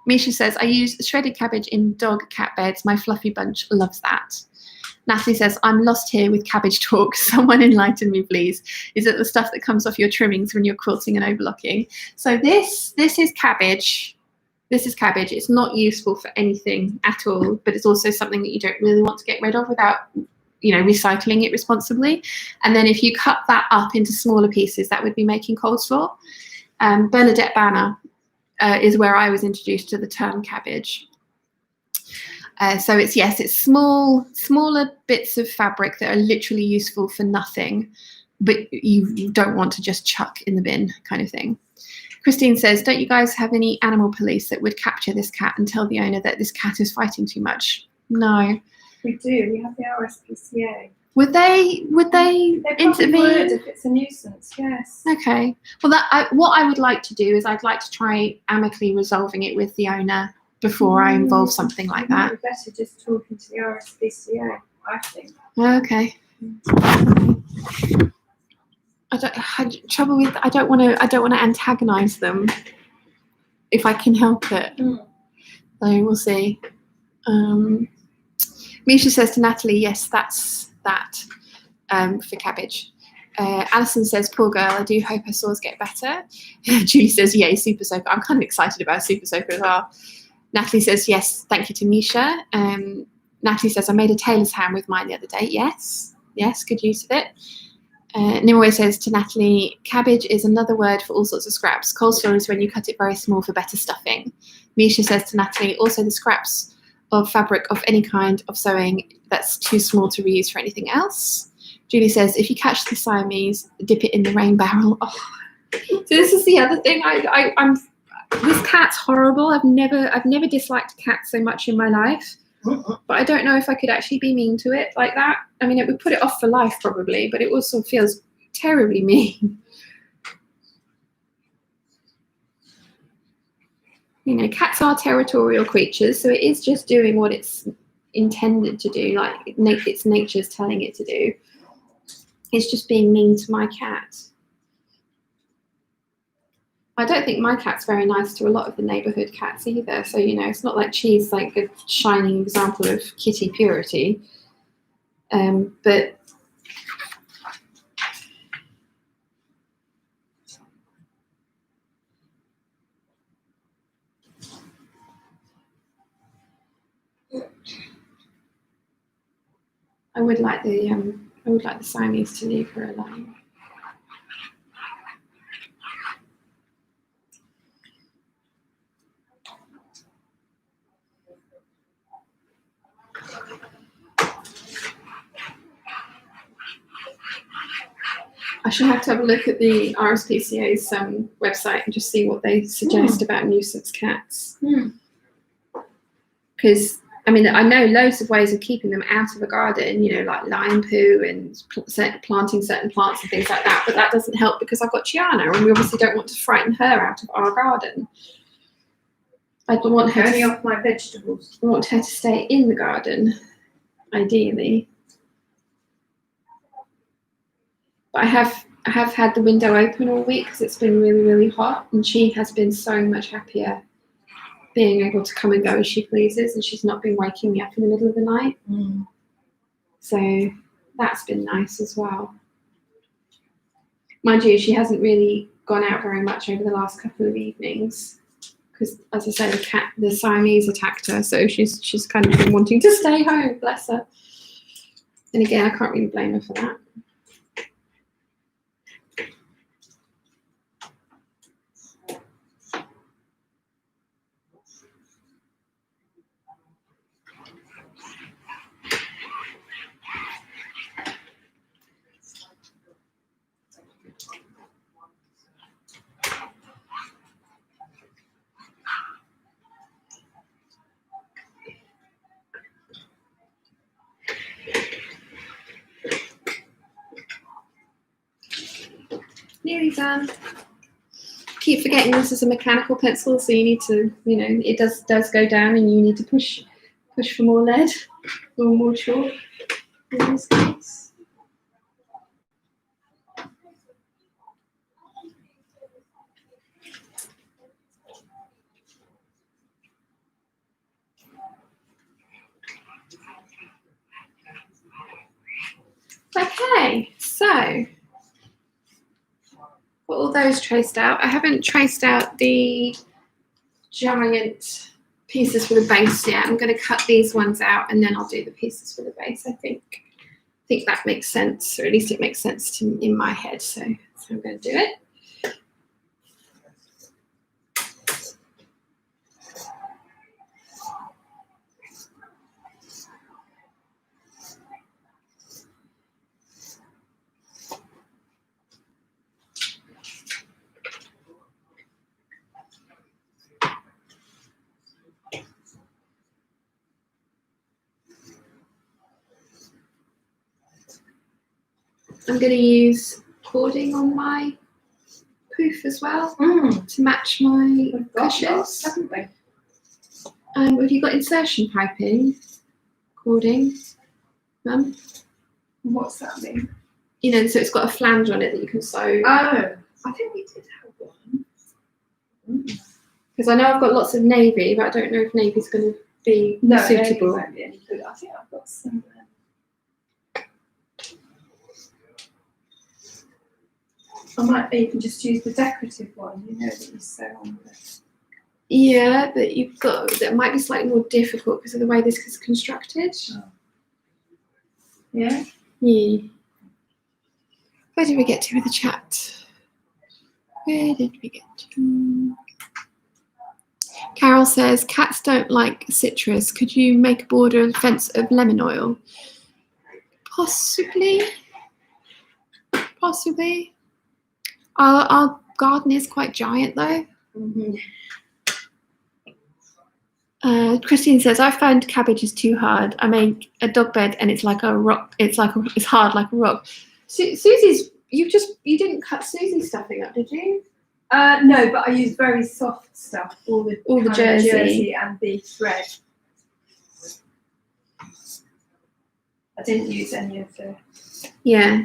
Misha says, I use shredded cabbage in dog cat beds. My fluffy bunch loves that. Natalie says, I'm lost here with cabbage talk. Someone enlighten me, please. Is it the stuff that comes off your trimmings when you're quilting and overlocking? So this is cabbage. This is cabbage. It's not useful for anything at all, but it's also something that you don't really want to get rid of without, recycling it responsibly. And then if you cut that up into smaller pieces, that would be making coleslaw. Bernadette Banner is where I was introduced to the term cabbage. So it's smaller bits of fabric that are literally useful for nothing, but you don't want to just chuck in the bin kind of thing. Christine says, don't you guys have any animal police that would capture this cat and tell the owner that this cat is fighting too much? No. We do. We have the RSPCA. Would they intervene? Would if it's a nuisance, yes. Okay. Well, what I would like to do is I'd like to try amicably resolving it with the owner before I involve something like that. It'd be better just talking to the RSPCA, I think. Okay. I don't want to antagonize them if I can help it. So we'll see. Misha says to Natalie, yes, that's that for cabbage. Alison says, poor girl, I do hope her sores get better. Julie says, yay, super soaker. I'm kind of excited about super soaker as well. Natalie says, yes, thank you to Misha. Natalie says, I made a tailor's ham with mine the other day. Yes, good use of it. Nimue says to Natalie, cabbage is another word for all sorts of scraps. Coleslaw is when you cut it very small for better stuffing. Misha says to Natalie, also the scraps of fabric of any kind of sewing that's too small to reuse for anything else. Julie says, if you catch the Siamese, dip it in the rain barrel. Oh. So this is the other thing. This cat's horrible. I've never disliked a cat so much in my life. But I don't know if I could actually be mean to it like that. I mean, it would put it off for life probably, but it also feels terribly mean. Cats are territorial creatures, so it is just doing what it's intended to do, like its nature's telling it to do. It's just being mean to my cat. I don't think my cat's very nice to a lot of the neighbourhood cats either. So, it's not like she's like a shining example of kitty purity. But I would like the Siamese to leave her alone. I should have to have a look at the RSPCA's website and just see what they suggest about nuisance cats. Because, I know loads of ways of keeping them out of a garden, like lion poo and planting certain plants and things like that. But that doesn't help because I've got Chiana and we obviously don't want to frighten her out of our garden. I don't want her only off my vegetables. I want her to stay in the garden, ideally. But I have had the window open all week because it's been really, really hot, and she has been so much happier being able to come and go as she pleases, and she's not been waking me up in the middle of the night. So that's been nice as well. Mind you, she hasn't really gone out very much over the last couple of evenings because, as I say, the Siamese attacked her, so she's kind of been wanting to stay home, bless her. And again, I can't really blame her for that. Nearly done. Keep forgetting this is a mechanical pencil, so you need to, it does go down, and you need to push for more lead or more chalk in this case. Okay, so got all those traced out. I haven't traced out the giant pieces for the base yet. I'm going to cut these ones out, and then I'll do the pieces for the base. I think that makes sense, or at least it makes sense in my head. So I'm going to do it. I'm going to use cording on my poof as well to match my cushions. Haven't we? Have you got insertion piping? Cording, Mum? What's that mean? So it's got a flange on it that you can sew. Oh, I think we did have one. Because I know I've got lots of navy, but I don't know if navy's going to be suitable. Won't be any good. I think I've got some. I might even just use the decorative one, that you sew on this. Yeah, but that might be slightly more difficult because of the way this is constructed. Oh. Yeah? Yeah. Where did we get to with the chat? Where did we get to? Carol says, cats don't like citrus. Could you make a border fence of lemon oil? Possibly. Our garden is quite giant though. Christine says, I found cabbage is too hard. I make a dog bed and it's like a rock. It's hard like a rock. Susie's, you didn't cut Susie's stuffing up, did you? No, but I used very soft stuff, all the jersey and the thread. I didn't use any of the. Yeah,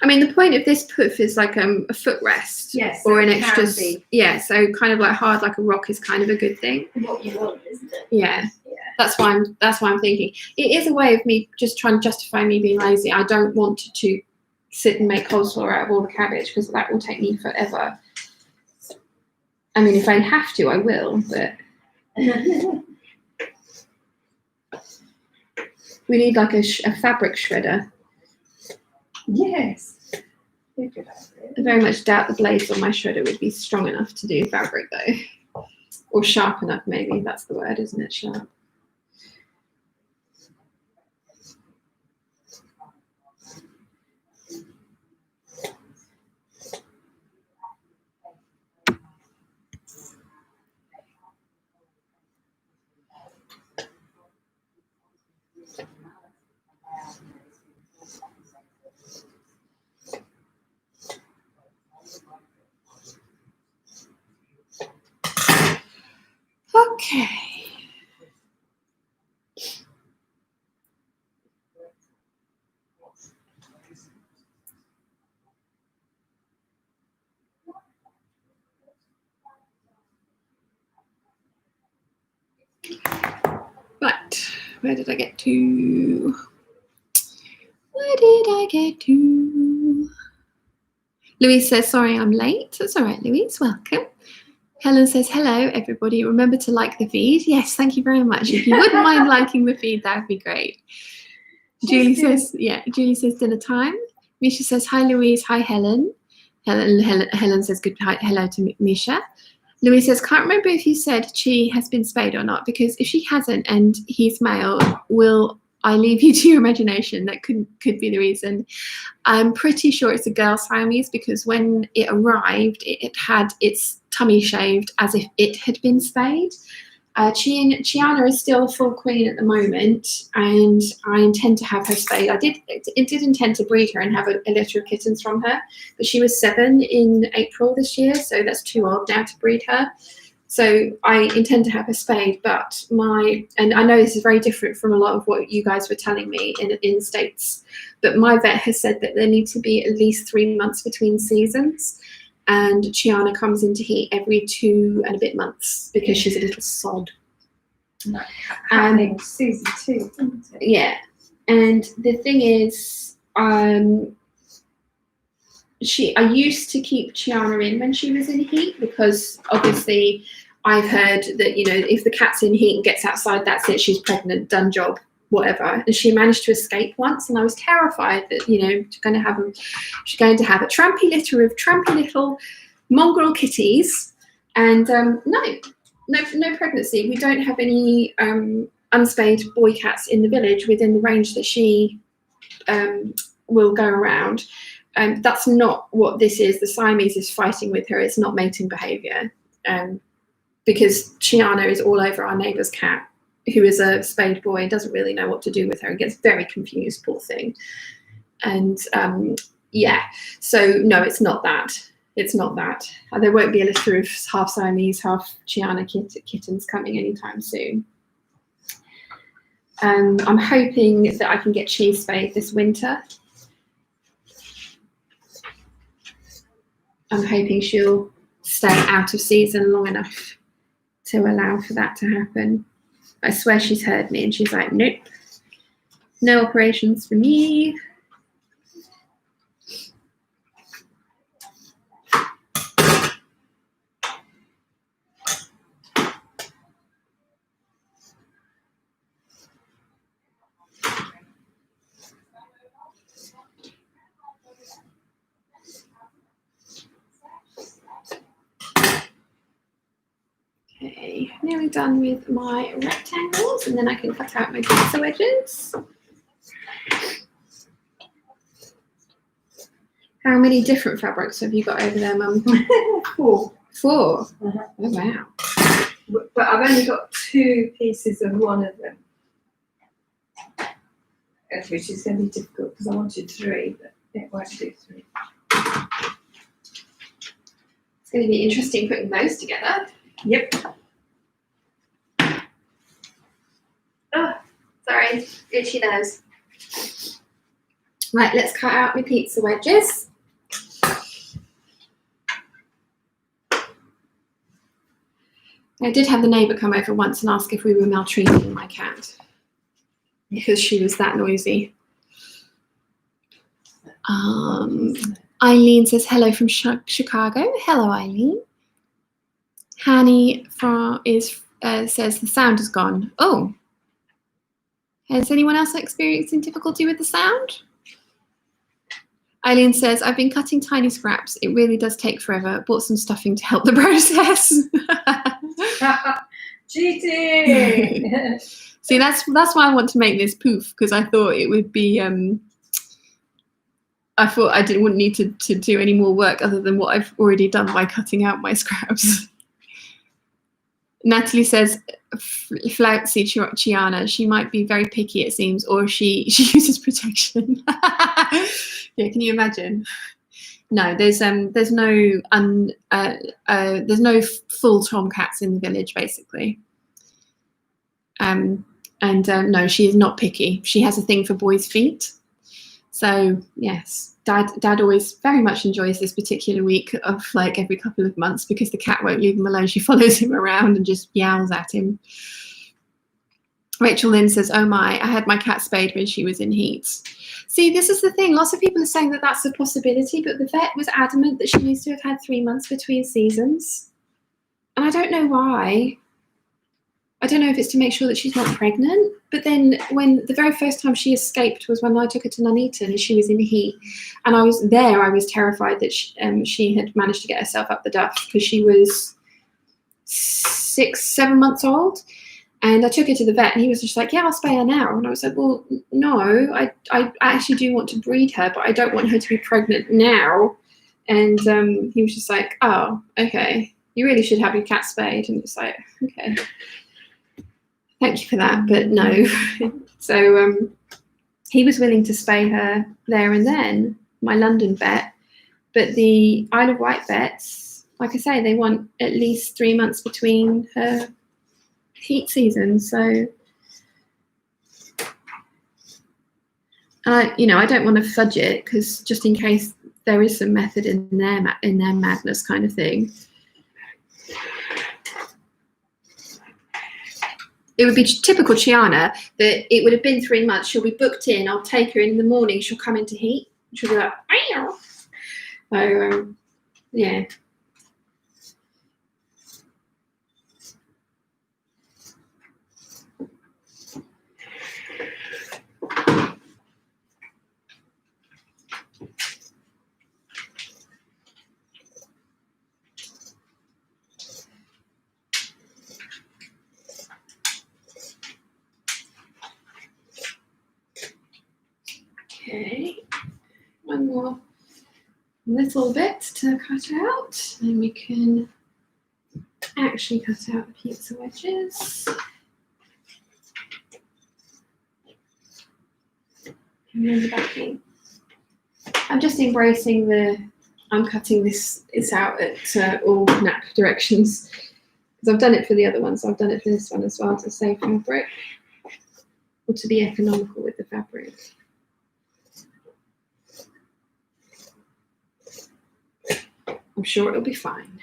I mean the point of this poof is like a footrest, yes, or an extra. Yeah, so kind of like hard like a rock is kind of a good thing. What you want, isn't it? Yeah. Yeah. That's why I'm thinking it is a way of me just trying to justify me being lazy. I don't want to sit and make coleslaw out of all the cabbage because that will take me forever. I mean, if I have to, I will, but we need like a fabric shredder. Yes. I very much doubt the blades on my shredder would be strong enough to do fabric though. Or sharp enough, maybe. That's the word, isn't it? Sharp. Okay. But where did I get to? Louise says, sorry, I'm late. That's all right, Louise. Welcome. Helen says, hello, everybody. Remember to like the feed. Yes, thank you very much. If you wouldn't mind liking the feed, that would be great. Julie says, dinner time. Misha says, hi, Louise. Hi, Helen. Helen says, hello to Misha. Louise says, can't remember if you said Chi has been spayed or not, because if she hasn't and he's male, we'll I leave you to your imagination. That could be the reason. I'm pretty sure it's a girl Siamese because when it arrived, it had its tummy shaved as if it had been spayed. Chiana is still a full queen at the moment, and I intend to have her spayed. I did intend to breed her and have a litter of kittens from her, but she was 7 in April this year, so that's too old now to breed her. So I intend to have her spayed, but and I know this is very different from a lot of what you guys were telling me in the States, but my vet has said that there need to be at least 3 months between seasons. And Chiana comes into heat every 2 and a bit months because she's a little sod. Like happening season 2, isn't it? Yeah, and the thing is, I used to keep Chiana in when she was in heat because obviously I've heard that, you know, if the cat's in heat and gets outside, that's it, she's pregnant, done job, whatever. And she managed to escape once, and I was terrified that, you know, she's going to have a trampy litter of trampy little mongrel kitties, and no pregnancy. We don't have any unspayed boy cats in the village within the range that she will go around. That's not what this is. The Siamese is fighting with her. It's not mating behaviour, because Chiana is all over our neighbour's cat, who is a spayed boy and doesn't really know what to do with her and gets very confused, poor thing. And yeah, so no, it's not that. It's not that. There won't be a litter of half Siamese, half Chiana kittens coming anytime soon. I'm hoping that I can get Chi spayed this winter. I'm hoping she'll stay out of season long enough to allow for that to happen. I swear she's heard me and she's like, nope, no operations for me. Okay, nearly done with my rectangles, and then I can cut out my pizza wedges. How many different fabrics have you got over there, Mum? 4. 4? Uh-huh. Oh, wow. But I've only got 2 pieces of one of them, which is going to be difficult because I wanted 3, but it won't do 3. It's going to be interesting putting those together. Yep. Oh, sorry, itchy nose. Right, let's cut out my pizza wedges. I did have the neighbour come over once and ask if we were maltreating my cat because she was that noisy. Eileen says hello from Chicago. Hello, Eileen. Hanny says the sound is gone. Oh, has anyone else experiencing difficulty with the sound? Eileen says, I've been cutting tiny scraps. It really does take forever. Bought some stuffing to help the process. Cheating! See, that's why I want to make this poof, because I thought it would be, I thought I wouldn't need to do any more work other than what I've already done by cutting out my scraps. Natalie says, flouncy Chiana, she might be very picky, it seems, or she uses protection. Yeah, can you imagine? No, there's no full tomcats in the village, basically. No, she is not picky. She has a thing for boys' feet. So yes, Dad always very much enjoys this particular week of like every couple of months because the cat won't leave him alone. She follows him around and just yowls at him. Rachel Lynn says, oh my, I had my cat spayed when she was in heat. See, this is the thing. Lots of people are saying that that's a possibility, but the vet was adamant that she needs to have had 3 months between seasons. And I don't know why. I don't know if it's to make sure that she's not pregnant, but then when the very first time she escaped was when I took her to Nuneaton and she was in heat. And I was terrified that she had managed to get herself up the duff because she was 6-7 months old. And I took her to the vet, and he was just like, yeah, I'll spay her now. And I was like, well, no, I actually do want to breed her, but I don't want her to be pregnant now. And he was just like, oh, okay, you really should have your cat spayed. And it's like, okay, thank you for that, but no. So he was willing to spay her there and then, my London vet. But the Isle of Wight vets, like I say, they want at least 3 months between her heat season. So, I don't want to fudge it, because just in case there is some method in their madness kind of thing. It would be typical Chiana that it would have been 3 months. She'll be booked in. I'll take her in the morning. She'll come into heat. She'll be like, "Meow." So, yeah. Okay, one more little bit to cut out, and we can actually cut out the pizza wedges. And then the backing. I'm just embracing I'm cutting this out at all nap directions, because I've done it for the other ones. I've done it for this one as well, to save fabric, or to be economical with the fabric. I'm sure it'll be fine.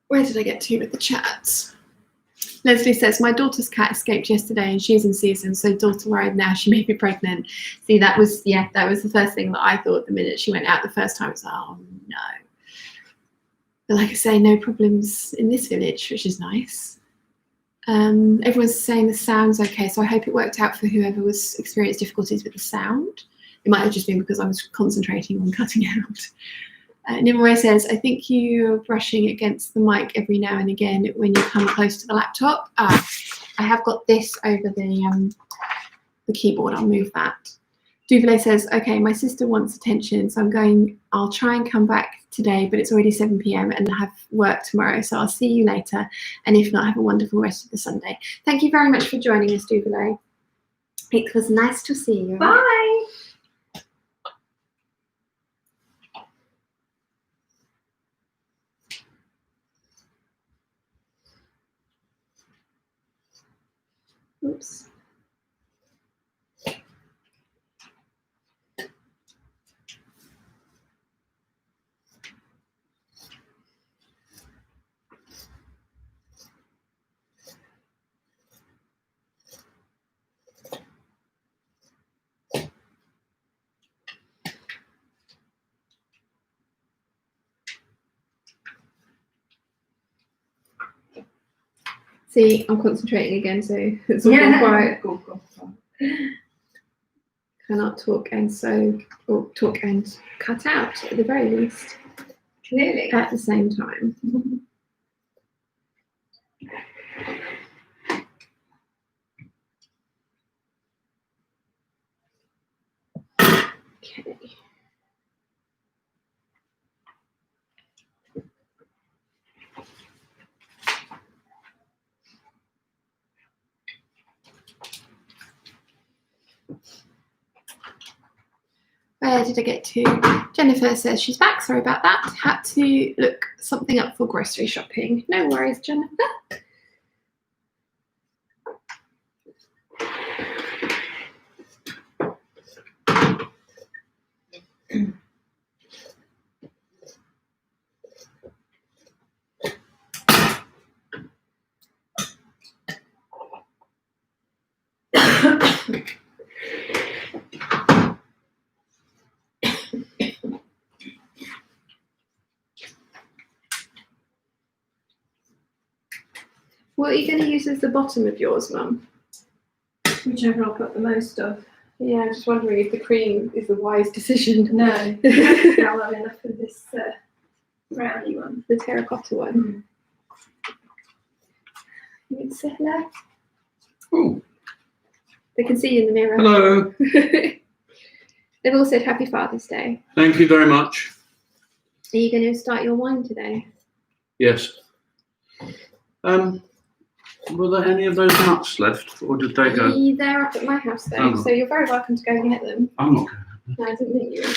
Where did I get to with the chats? Leslie says, my daughter's cat escaped yesterday and she's in season, so daughter worried now she may be pregnant. See, that was the first thing that I thought the minute she went out the first time. I was like, oh no. But like I say, no problems in this village, which is nice. Everyone's saying the sound's okay, so I hope it worked out for whoever was experienced difficulties with the sound. It might have just been because I was concentrating on cutting out. Nimue says, I think you're brushing against the mic every now and again when you come close to the laptop. I have got this over the keyboard. I'll move that. Duvalier says, okay, my sister wants attention, so I'll try and come back today, but it's already 7 p.m. and I have work tomorrow, so I'll see you later. And if not, have a wonderful rest of the Sunday. Thank you very much for joining us, Duvalier. It was nice to see you. Bye. Oops. See, I'm concentrating again, so it's all quiet. Cool. Cannot talk and sew, or talk and cut out at the very least. Clearly. At the same time. Okay. Where did I get to? Jennifer says she's back. Sorry about that. Had to look something up for grocery shopping. No worries, Jennifer. What are you going to use as the bottom of yours, Mum? Whichever I'll put the most of. Yeah, I'm just wondering if the cream is a wise decision. No, I'll have enough of this brownie one. The terracotta one. You want to say hello? Oh, They can see you in the mirror. hello. They've all said Happy Father's Day. Thank you very much. Are you going to start your wine today? Yes. Were there any of those nuts left, or did they go? They're up at my house though, Oh. so you're very welcome to go and get them. I'm not going. No, I didn't think you were.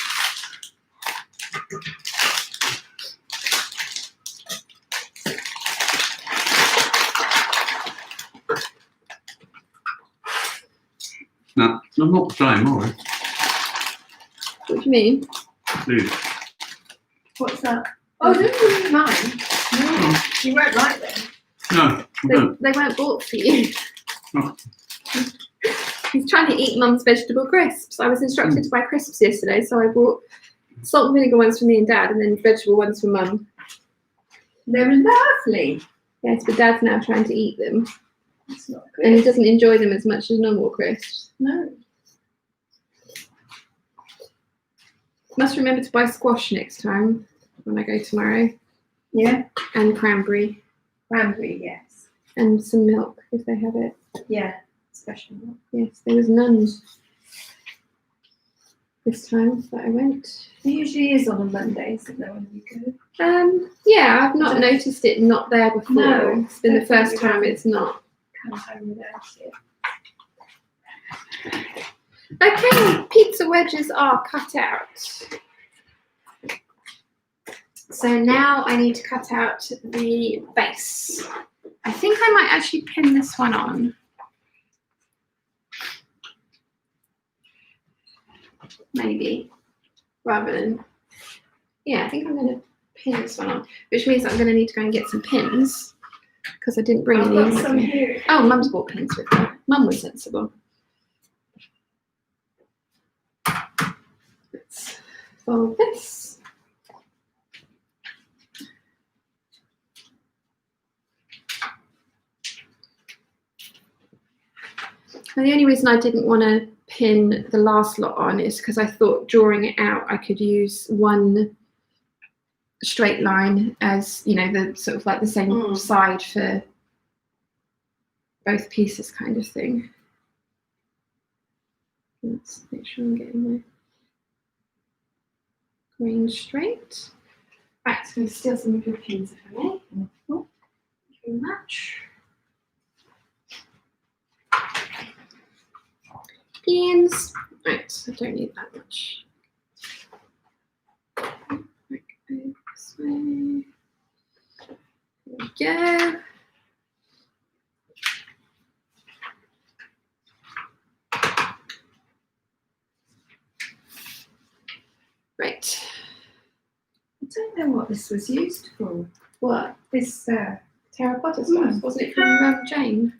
No, I'm not the same, are I? What do you mean? Please. What's that? Oh, don't you mind? No, you won't like them. No, I don't. They weren't bought for you. Oh. He's trying to eat Mum's vegetable crisps. I was instructed to buy crisps yesterday, so I bought salt and vinegar ones for me and Dad, and then vegetable ones for Mum. They're lovely. Yes, but Dad's now trying to eat them, It's not and he good. doesn't enjoy them as much as normal crisps. No. Must remember to buy squash next time when I go tomorrow, Yeah. and cranberry, Cranberry, yes. and some milk if they have it. Yeah. Special milk. Yes, there was none this time that I went. It usually is on a Monday, isn't there, when you go? Yeah, I've not noticed it not there before. No, It's been the definitely first time haven't. it's not. Come home without it. Okay, pizza wedges are cut out. So now I need to cut out the base. I think I might actually pin this one on. Maybe, rather than, yeah, I think I'm going to pin this one on, which means I'm going to need to go and get some pins because I didn't bring I've any. got with some me. here. Oh, Mum's bought pins with her. Mum was sensible. Let's fold this. And the only reason I didn't want to pin the last lot on is because I thought drawing it out I could use one straight line as, you know, the sort of like the same side for both pieces kind of thing. Let's make sure I'm getting my green straight. Right, so I'm going to steal some of your pins if I may. Thank you very much. Pins. Right, I don't need that much. Right, go this way. There we go. Right. I don't know what this was used for. What? This, Terracotta stuff? Wasn't it from Jane?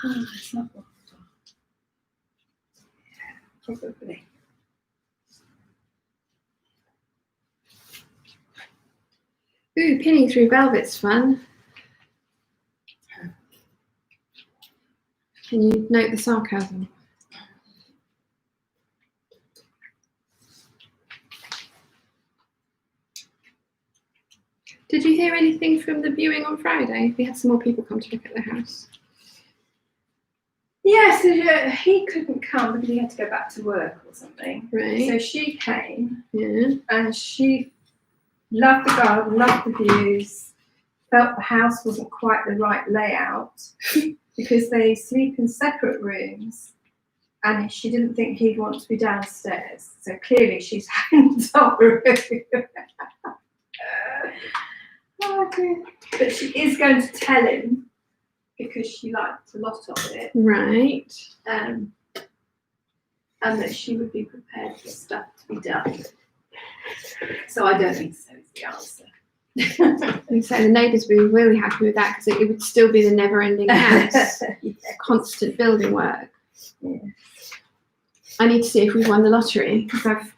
oh, it's not what probably. Ooh, pinning through velvet's fun. Can you note the sarcasm? Did you hear anything from the viewing on Friday? We had some more people come to look at the house. Yes, he couldn't come because he had to go back to work or something. Right. So she came Yeah. and she loved the garden, loved the views, felt the house wasn't quite the right layout because they sleep in separate rooms and she didn't think he'd want to be downstairs. So clearly she's having the top room. Oh dear. But she is going to tell him because she liked a lot of it. Right. And that she would be prepared for stuff to be done. So I don't think so is the answer. And so the neighbours would be really happy with that because it would still be the never-ending house. Yeah. Constant building work. Yeah. I need to see if we've won the lottery because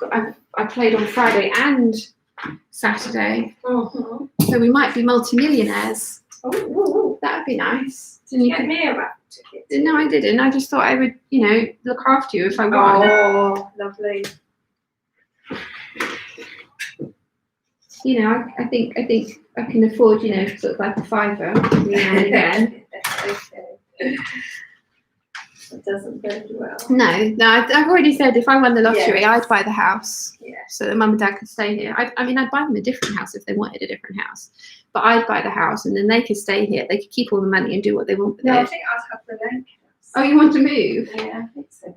I played on Friday and Saturday, Uh-huh. so we might be multi-millionaires. Oh, That would be nice. did you get me a raffle ticket? No, I didn't. I just thought I would, you know, look after you if I won. Oh, lovely. You know, I think I can afford, you know, sort of like a fiver every now and again. It doesn't bode well. No, I've already said if I won the lottery, Yes. I'd buy the house. Yeah. So that mum and dad could stay here. I mean, I'd buy them a different house if they wanted a different house. But I'd buy the house and then they could stay here. They could keep all the money and do what they want with No, I it. think I'd have the lake house. Oh, you want to move? Yeah, I think so.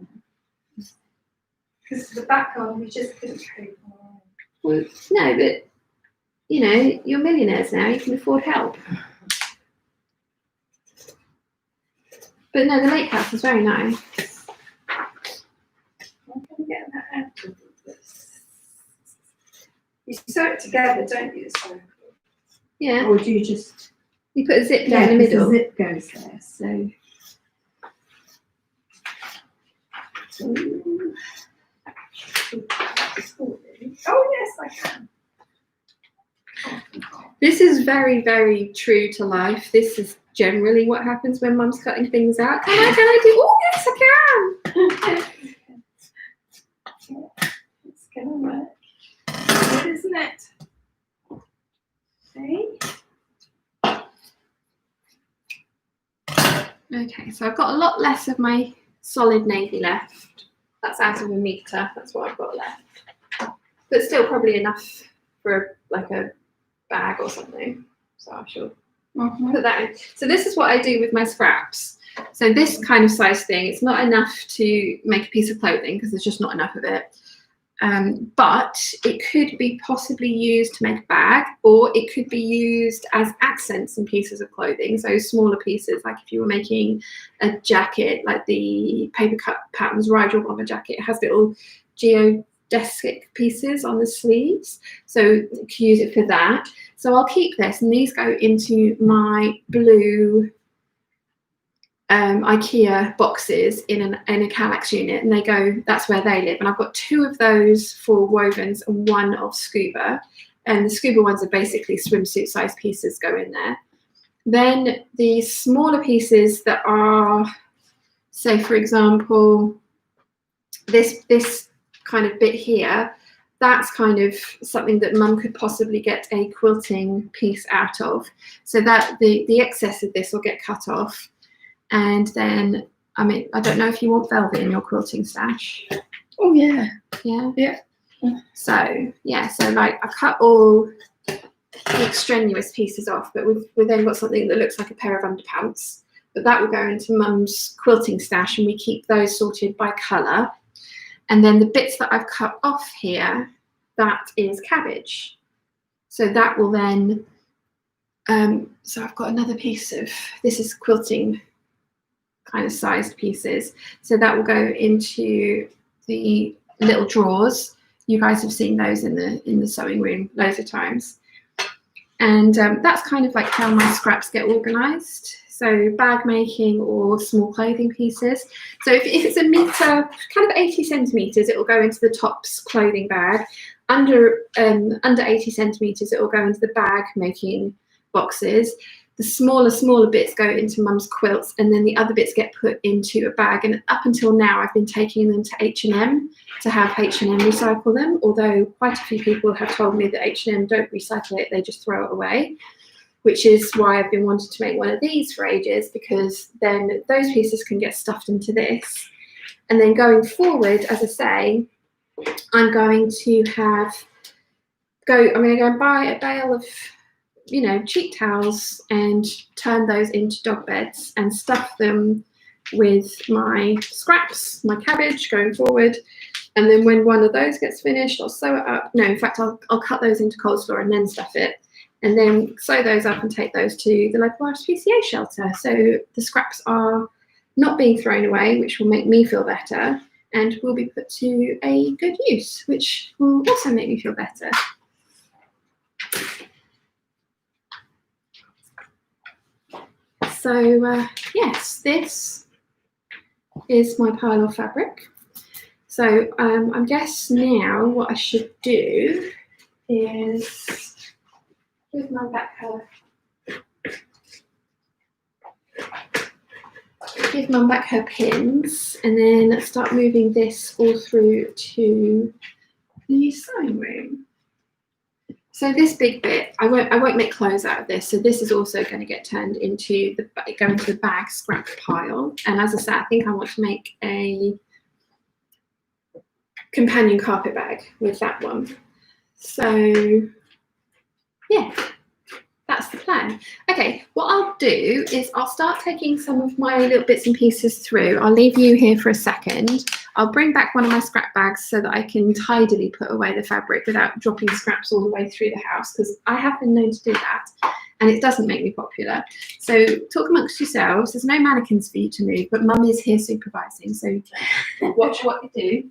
Because the back garden we just couldn't cope on. Well, no, but you know, you're millionaires now. You can afford help. But no, the lake house is very nice. I'm going to get that out of this. You sew it together, don't you? So, Yeah. or do you just? You put a zip Yeah, down the middle. the zip goes there. So. Ooh. Oh yes, I can. This is very, very true to life. This is generally what happens when mum's cutting things out. Can I do? Oh yes, I can. It's gonna work. Good, isn't it? Okay, so I've got a lot less of my solid navy left. That's out of a metre. That's what I've got left. But still probably enough for like a bag or something. So I shall put that in. So this is what I do with my scraps. So this kind of size thing, it's not enough to make a piece of clothing because there's just not enough of it. But it could be possibly used to make a bag, or it could be used as accents in pieces of clothing. So smaller pieces, like if you were making a jacket, like the paper cut patterns ride your bomber jacket, it has little geodesic pieces on the sleeves. So you can use it for that. So I'll keep this, and these go into my blue IKEA boxes in a Kallax unit, and they go, that's where they live. And I've got 2 of those for wovens and 1 of scuba, and the scuba ones are basically swimsuit size pieces go in there. Then the smaller pieces that are, say for example, this kind of bit here, that's kind of something that mum could possibly get a quilting piece out of, so that the excess of this will get cut off. And then, I mean, I don't know if you want velvet in your quilting stash. Oh yeah. Yeah? Yeah. So, yeah, so like I cut all the extraneous pieces off, but we've then got something that looks like a pair of underpants. But that will go into mum's quilting stash, and we keep those sorted by colour. And then the bits that I've cut off here, that is cabbage. So that will then, so I've got another piece of, this is quilting kind of sized pieces. So that will go into the little drawers. You guys have seen those in the sewing room loads of times. And that's kind of like how my scraps get organised. So bag making or small clothing pieces. So if it's a metre, kind of 80 centimetres, it will go into the tops clothing bag. Under 80 centimetres, it will go into the bag making boxes. The smaller bits go into mum's quilts, and then the other bits get put into a bag. And up until now, I've been taking them to H&M to have H&M recycle them, although quite a few people have told me that H&M don't recycle it, they just throw it away, which is why I've been wanting to make one of these for ages, because then those pieces can get stuffed into this. And then going forward, as I say, I'm going to go and buy a bale of, you know, cheap towels and turn those into dog beds and stuff them with my scraps, my cabbage going forward. And then when one of those gets finished, I'll sew it up. No, in fact, I'll cut those into coleslaw and then stuff it, and then sew those up and take those to the local RSPCA shelter. So the scraps are not being thrown away, which will make me feel better, and will be put to a good use, which will also make me feel better. So yes, this is my pile of fabric. So I guess now what I should do is give Mum back her pins, and then start moving this all through to the sewing room. So this big bit, I won't make clothes out of this. So this is also going to get turned into go into the bag scrap pile. And as I said, I think I want to make a companion carpet bag with that one. So yeah, that's the plan. Okay, what I'll do is I'll start taking some of my little bits and pieces through. I'll leave you here for a second. I'll bring back one of my scrap bags so that I can tidily put away the fabric without dropping scraps all the way through the house, because I have been known to do that and it doesn't make me popular. So talk amongst yourselves. There's no mannequins for you to move, but Mum is here supervising, so watch what you do.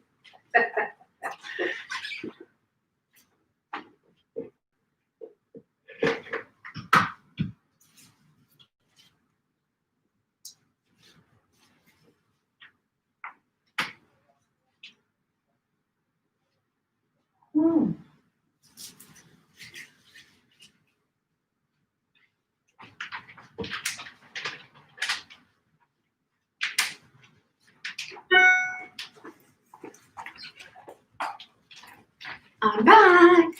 I'm back.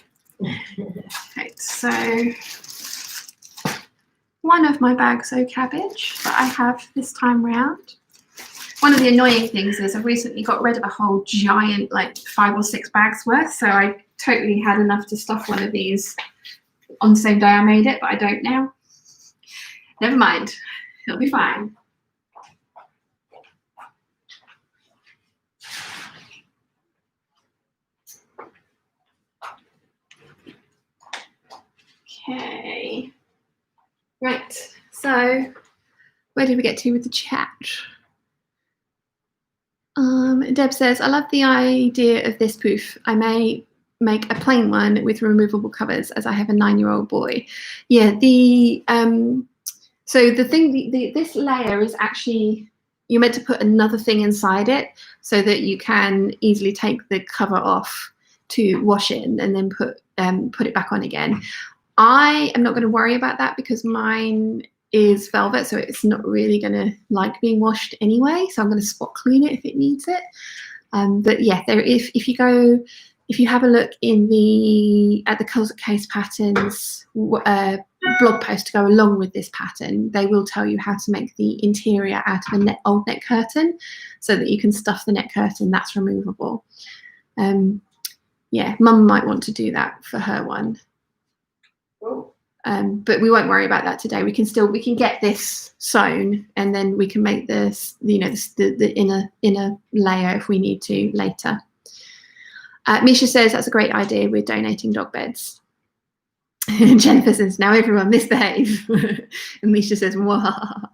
Right, so one of my bags of cabbage that I have this time round. One of the annoying things is I've recently got rid of a whole giant, like 5 or 6 bags worth, so I totally had enough to stuff one of these on the same day I made it, but I don't now. Never mind, it'll be fine. Okay, right, so where did we get to with the chat? Deb says, I love the idea of this poof. I may make a plain one with removable covers as I have a 9-year-old boy. Yeah, so the thing, this layer is actually, you're meant to put another thing inside it so that you can easily take the cover off to wash it and then put it back on again. I am not going to worry about that because mine is velvet, so it's not really going to like being washed anyway, so I'm going to spot clean it if it needs it. But yeah, if you have a look at the Closet Case Patterns blog post to go along with this pattern, they will tell you how to make the interior out of a old net curtain so that you can stuff the net curtain that's removable. Yeah, Mum might want to do that for her one. But we won't worry about that today. We can get this sewn and then we can make this, the inner layer if we need to later. Misha says that's a great idea. We're donating dog beds. Jennifer says now everyone misbehave, and Misha says wah.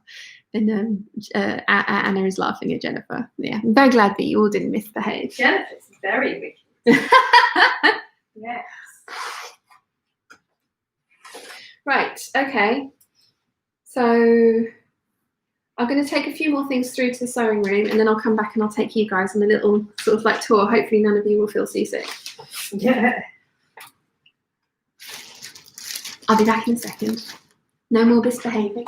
And Anna is laughing at Jennifer. Yeah, I'm very glad that you all didn't misbehave. Jennifer's very wicked. Yes. Right, okay. So I'm going to take a few more things through to the sewing room and then I'll come back and I'll take you guys on a little sort of like tour. Hopefully none of you will feel seasick. Yeah. I'll be back in a second. No more misbehaving.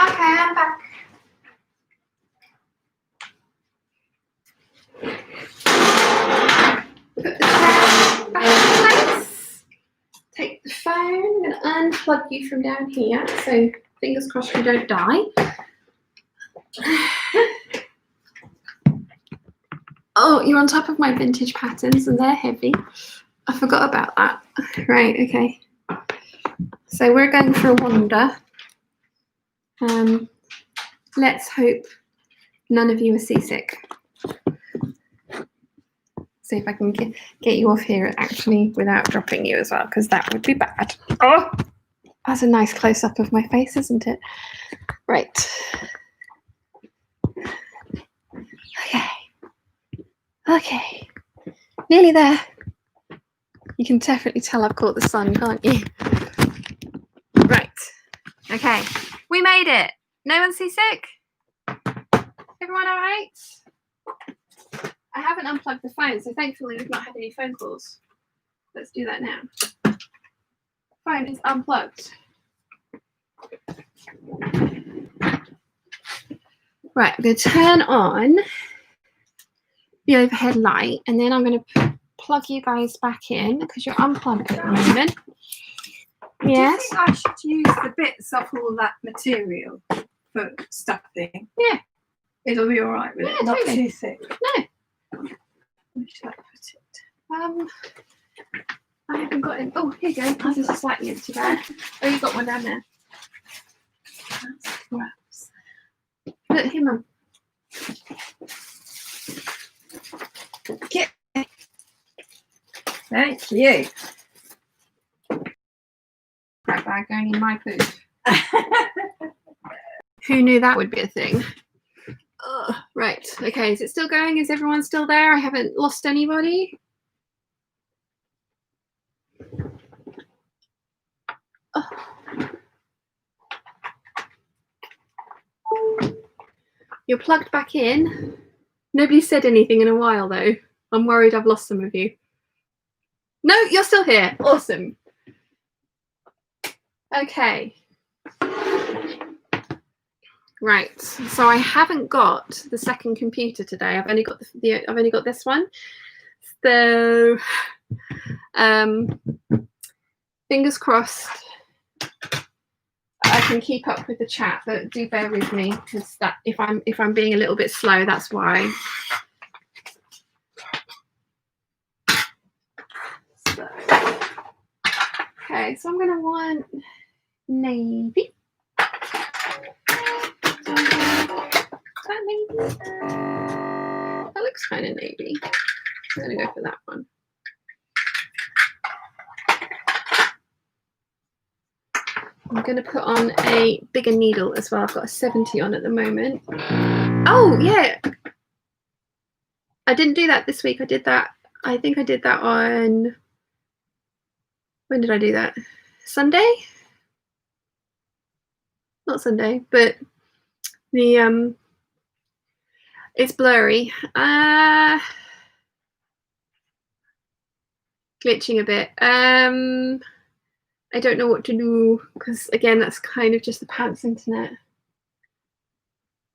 Okay, I'm back. Put the chair back in place. Take the phone. I'm going to unplug you from down here. So fingers crossed you don't die. Oh, you're on top of my vintage patterns and they're heavy. I forgot about that. Right, okay. So we're going for a wander. Let's hope None of you are seasick. See if I can get you off here actually without dropping you as well, because that would be bad. Oh, that's a nice close-up of my face, isn't it? Right. Okay. Okay. Nearly there. You can definitely tell I've caught the sun, can't you? Right. Okay. We made it. No one seasick? Everyone all right? I haven't unplugged the phone, so thankfully we've not had any phone calls. Let's do that now. Phone is unplugged. Right, I'm going to turn on the overhead light, and then I'm going to plug you guys back in because you're unplugged at the moment. Yes. Do you think I should use the bits of all that material for stuffing? Yeah. It'll be all right with it. Not Totally. too thick. No. Where should I put it? I haven't got it. Oh, here you go. Oh, there's a slightly empty bag. Oh, you got one down there. That's gross. Look, here, Mum. Get. Thank you. That bag going in my poop. Who knew that would be a thing? Ugh. Right. Okay. Is it still going? Is everyone still there? I haven't lost anybody. Oh. You're plugged back in. Nobody said anything in a while, though. I'm worried I've lost some of you. No, you're still here. Awesome. Okay. Right. So I haven't got the second computer today. I've only got I've only got this one. So, fingers crossed. I can keep up with the chat, but do bear with me because that if I'm being a little bit slow, that's why. So, okay, so I'm gonna want navy. Is that navy? That looks kind of navy. I'm gonna go for that one. I'm going to put on a bigger needle as well. I've got a 70 on at the moment. Oh, yeah. I didn't do that this week. I did that. I think I did that on... When did I do that? Sunday? Not Sunday, but the... It's blurry. Glitching a bit. I don't know what to do because again that's kind of just the pants internet.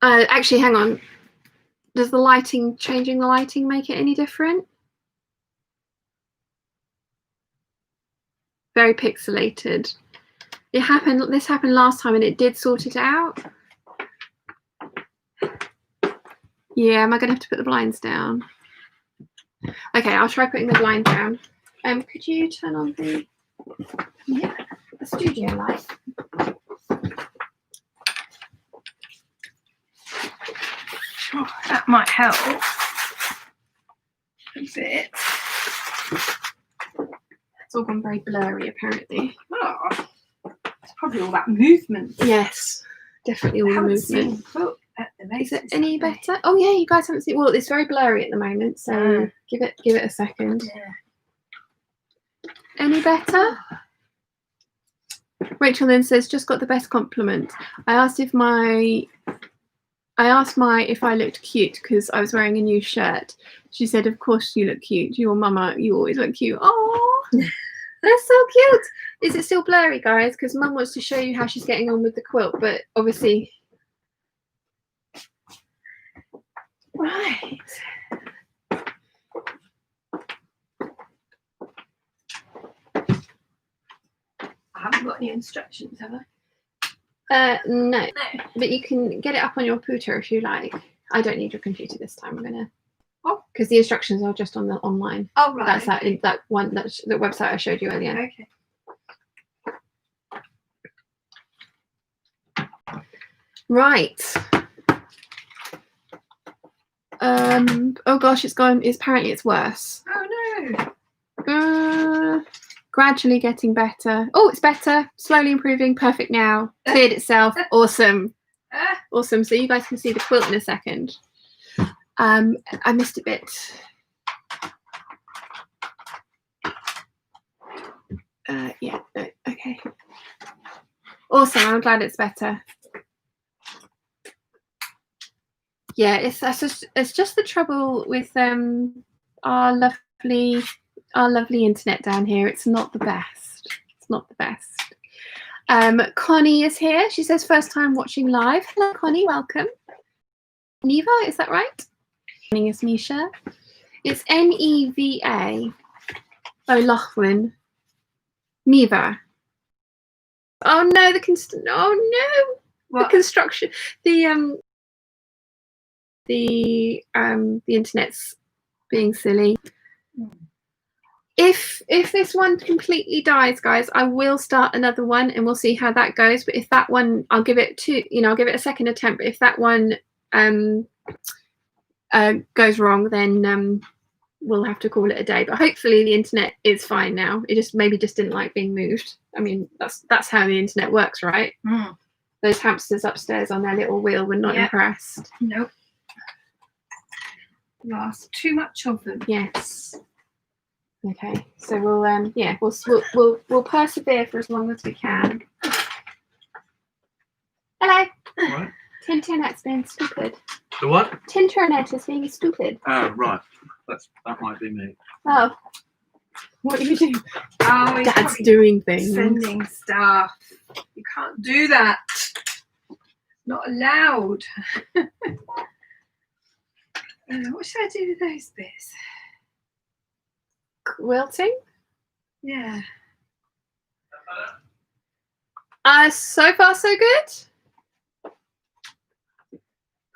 Actually, hang on. Does the changing the lighting make it any different? Very pixelated. This happened last time and it did sort it out. Yeah, am I gonna have to put the blinds down? Okay, I'll try putting the blind down. Could you turn on the studio light? Sure, that might help a bit. It's all gone very blurry apparently. Oh, it's probably all that movement. Yes, definitely all the movement. Is it any better? Oh yeah, you guys haven't seen. Well, it's very blurry at the moment, so give it a second. Yeah. Any better? Rachel then says, just got the best compliment. I asked my if I looked cute because I was wearing a new shirt. She said, of course you look cute. Your mama, you always look cute. Oh, that's so cute. Is it still blurry, guys? Because Mum wants to show you how she's getting on with the quilt, but obviously. Right. I haven't got any instructions, have I? No, but you can get it up on your pooter if you like. I don't need your computer this time. I'm gonna, because the instructions are just on the online. Oh right. That's that one. That's the website I showed you earlier. Okay. Right. Oh gosh, it's gone. Apparently it's worse. Oh no. Gradually getting better. Oh, it's better. Slowly improving. Perfect now. Cleared itself. Awesome. Awesome. So you guys can see the quilt in a second. I missed a bit. Yeah. Okay. Awesome. I'm glad it's better. Yeah, it's just the trouble with our lovely internet down here. It's not the best. It's not the best. Connie is here. She says first time watching live. Hello, Connie. Welcome. Neva, is that right? Morning is Misha. It's Neva. Oh, Lachlan. Neva. Oh no, the construction. The internet's being silly. If this one completely dies, guys, I will start another one and we'll see how that goes. But if that one, I'll give it a second attempt. But if that one goes wrong, then we'll have to call it a day. But hopefully the internet is fine now. It just didn't like being moved. I mean, that's how the internet works, right? Those hamsters upstairs on their little wheel were not impressed. Nope. Lost too much of them. Yes. Okay. So we'll persevere for as long as we can. Hello. All right. Tinternet's being stupid. The what? Tinternet is being stupid. Oh, right. That might be me. Oh. What are you doing? Oh, he's Dad's probably doing things. sending stuff. You can't do that. Not allowed. What should I do with those bits? Quilting? Yeah. So far so good.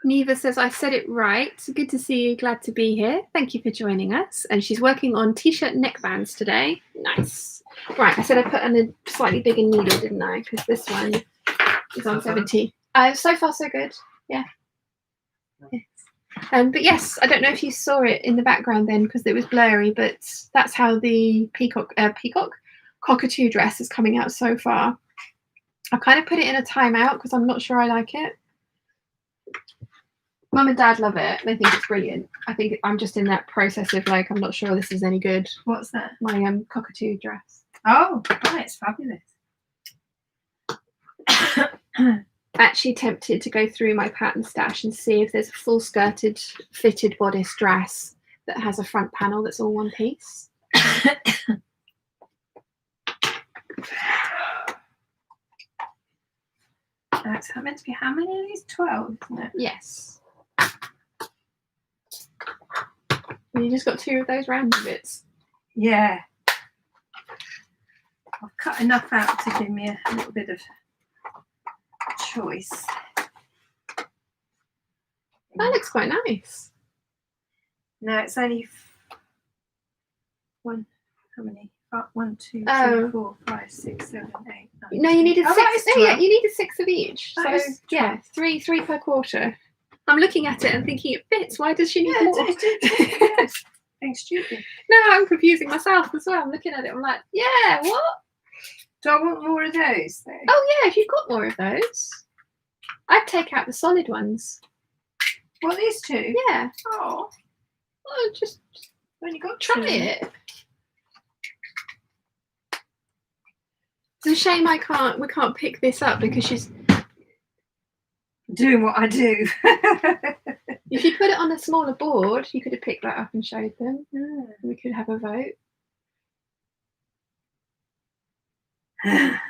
Neva says, I said it right. Good to see you. Glad to be here. Thank you for joining us. And she's working on t-shirt neckbands today. Nice. Right, I said I put on a slightly bigger needle, didn't I? Because this one is on 70. So far so good. Yeah. Yes. But yes, I don't know if you saw it in the background then because it was blurry, but that's how the cockatoo dress is coming out so far. I kind of put it in a timeout because I'm not sure I like it. Mum and Dad love it. They think it's brilliant. I think I'm just in that process of I'm not sure this is any good. What's that? My cockatoo dress. Oh, right, it's fabulous. Actually tempted to go through my pattern stash and see if there's a full skirted fitted bodice dress that has a front panel that's all one piece. That's meant to be how many of these? 12, isn't it? Yes. And you just got 2 of those round bits. Yeah. I've cut enough out to give me a little bit of choice. That looks quite nice. No, it's only one. How many? 1, 2, 3, Oh. 4, 5, 6, 7, 8, 9. No, you needed Oh, 6. that is No, yeah, 12. you needed 6 of each. That So is 12. yeah, three per quarter. I'm looking at it and thinking it fits. Why does she need Yeah, more? yes. Being stupid. No, I'm confusing myself as well. I'm looking at it. I'm like, yeah, what? Do I want more of those though? Oh yeah, if you've got more of those, I'd take out the solid ones. Well, these 2. Yeah. Oh, Oh, just when you got try 2. it. It's a shame we can't pick this up because she's. Doing what I do. If you put it on a smaller board, you could have picked that up and showed them. We could have a vote. Hang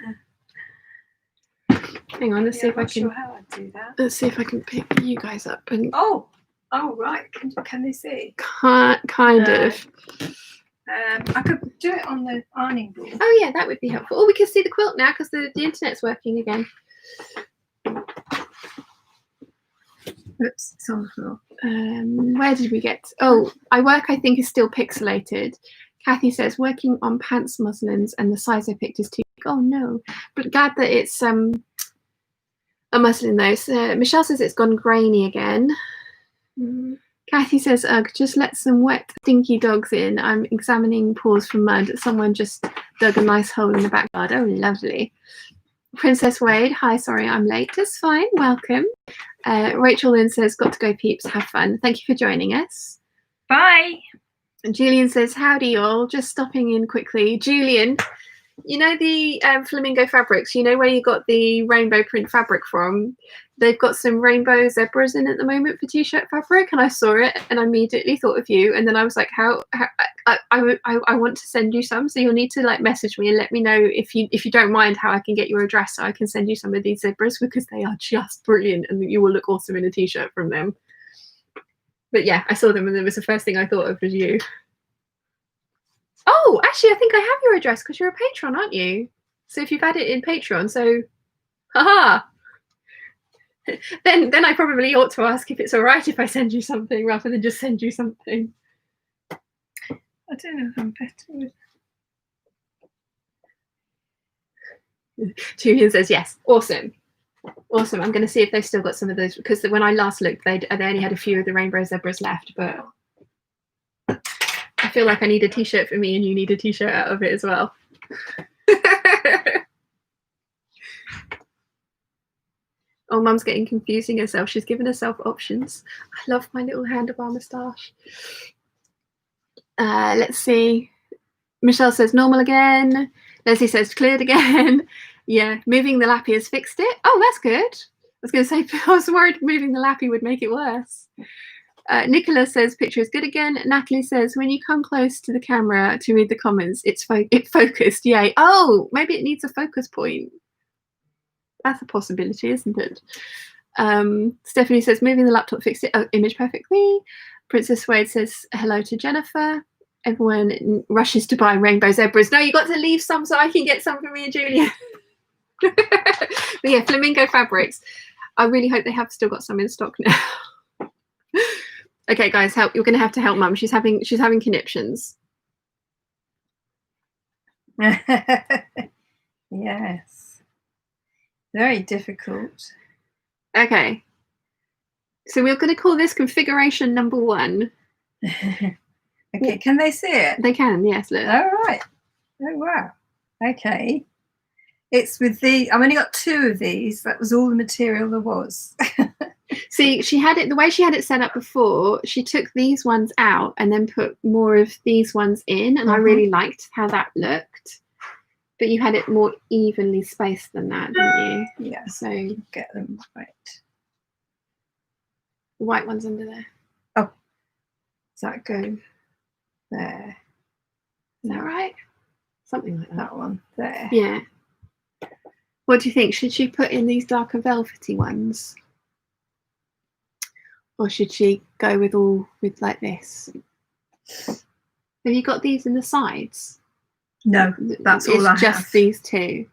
on, let's see if I can. Sure how I do that. Let's see if I can pick you guys up and. Oh, right. Can they see? Kind of. I could do it on the ironing board. Oh yeah, that would be helpful. Oh, we can see the quilt now because the internet's working again. Oops, it's on the floor. Where did we get? Oh, I think is still pixelated. Kathy says working on pants muslins and the size I picked is too big. Oh no, but glad that it's a muslin though. So Michelle says it's gone grainy again. Kathy says, ugh, just let some wet, stinky dogs in. I'm examining paws for mud. Someone just dug a nice hole in the backyard. Oh, lovely. Princess Wade, hi, sorry I'm late. That's fine, welcome. Rachel Lynn says, got to go, Peeps, have fun. Thank you for joining us. Bye. And Julian says, howdy all, just stopping in quickly. Julian, you know the flamingo fabrics, you know where you got the rainbow print fabric from? They've got some rainbow zebras in at the moment for t-shirt fabric, and I saw it and I immediately thought of you. And then I was like, I want to send you some, so you'll need to like message me and let me know if you don't mind how I can get your address so I can send you some of these zebras, because they are just brilliant and you will look awesome in a t-shirt from them. But yeah, I saw them and it was the first thing I thought of was you. Oh, actually, I think I have your address because you're a patron, aren't you? So if you've had it in Patreon, so haha. Then I probably ought to ask if it's all right if I send you something rather than just send you something. I don't know if I'm better with. Julian says yes. Awesome. Awesome. I'm going to see if they've still got some of those, because when I last looked, they only had a few of the rainbow zebras left, but I feel like I need a t-shirt for me and you need a t-shirt out of it as well. Oh, Mum's getting confusing herself. She's given herself options. I love my little handlebar moustache. Let's see. Michelle says normal again. Leslie says cleared again. Yeah, moving the lappy has fixed it. Oh, that's good. I was going to say, I was worried moving the lappy would make it worse. Nicola says picture is good again. Natalie says when you come close to the camera to read the comments, it focused. Yay. Oh, maybe it needs a focus point. That's a possibility, isn't it? Stephanie says moving the laptop fixed it. Oh, image perfectly. Princess Wade says hello to Jennifer. Everyone rushes to buy rainbow zebras. No, you got to leave some so I can get some for me and Julia. But yeah, flamingo fabrics. I really hope they have still got some in stock now. Okay, guys, help! You're going to have to help Mum. She's having conniptions. Yes, very difficult. Okay, so we're going to call this configuration number 1. Okay, can they see it? They can, yes. Look. All right. Oh wow. Okay. It's with the. I've only got 2 of these. That was all the material there was. See, she had it the way she had it set up before. She took these ones out and then put more of these ones in, and I really liked how that looked. But you had it more evenly spaced than that, didn't you? Yeah. So get them right. The white one's under there. Oh, does that go there? Is that right? Something like that. That one there. Yeah. What do you think? Should she put in these darker velvety ones? Or should she go with like this? Have you got these in the sides? No, that's all I have. It's just these 2.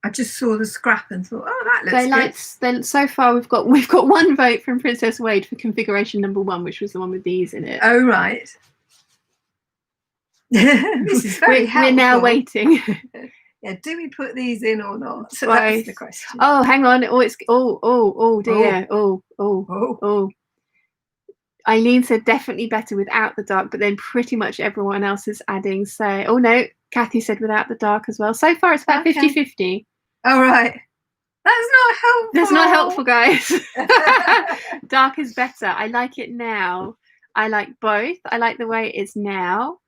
I just saw the scrap and thought, oh, that looks good. Then so far we've got 1 vote from Princess Wade for configuration number 1, which was the one with these in it. Oh right. This is very helpful. We're now waiting. Yeah, do we put these in or not? So right. That's the question. Oh, hang on. Oh, it's oh dear. Oh. Eileen said definitely better without the dark, but then pretty much everyone else is adding say, oh no, Kathy said without the dark as well. So far it's about 50-50. All right. That's not helpful. That's not helpful, guys. Dark is better. I like it now. I like both. I like the way it is now.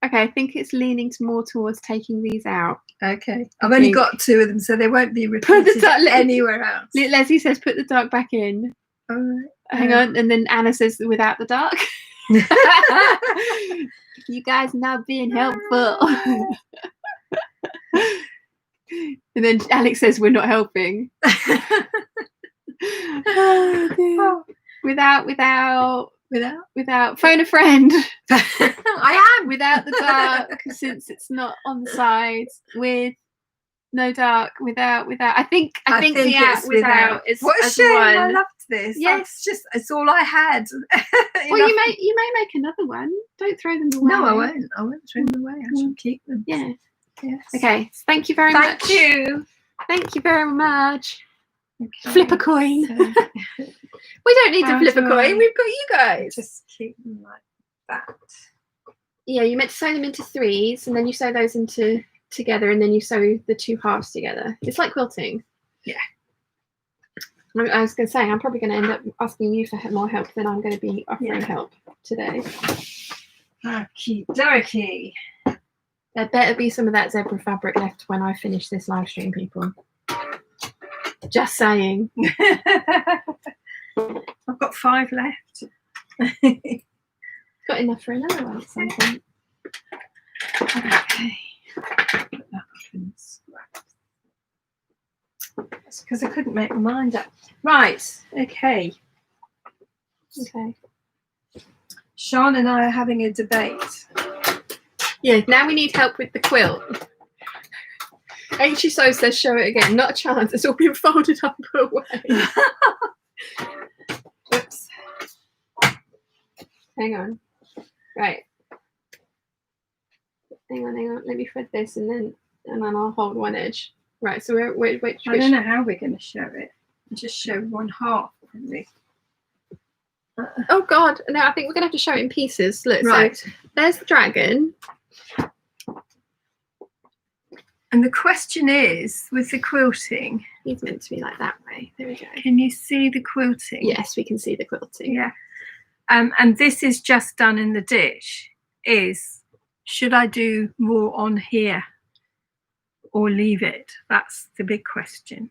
Okay, I think it's leaning more towards taking these out. Okay. I've only got 2 of them, so they won't be repeated anywhere else. Leslie says put the dark back in. All right. Hang on. And then Anna says without the dark. You guys not being helpful. And then Alex says we're not helping. Oh, without phone a friend. I am without the dark, since it's not on the sides. With no dark, without. I think the without is what a shame. I loved this. Yes, it's all I had. Well, you may make another one. Don't throw them away. No, I won't. I won't throw them away. I shall keep them. Yeah. Yes. Okay. Thank you very much. Thank you. Thank you very much. Okay, Flip a coin. so We don't need to How flip a do coin. I- We've got you guys. just keep them like that. Yeah, you meant to sew them into threes, and then you sew those into together, and then you sew the two halves together. It's like quilting. Yeah. I was going to say, I'm probably going to end up asking you for more help than I'm going to be offering Yeah. help today. Okie dokie. There better be some of that zebra fabric left when I finish this live stream, people. Just saying. I've got 5 left. Got enough for another one at some point. Okay. Put that up in scraps. That's because I couldn't make my mind up. Right. Okay. Okay. Sean and I are having a debate. Yeah, now we need help with the quilt. H.E. So says show it again. Not a chance. It's all been folded up and put away. Oops. Hang on. Right. Hang on. Let me thread this and then I'll hold one edge. Right, so which I don't know how we're going to show it. Just show one half, really. Oh god, no, I think we're gonna have to show it in pieces. Look, Right. so there's the dragon. And the question is, with the quilting, He's meant to be like that way. There we go. can you see the quilting? Yes, we can see the quilting. Yeah. And this is just done in the ditch. Should I do more on here or leave it? That's the big question.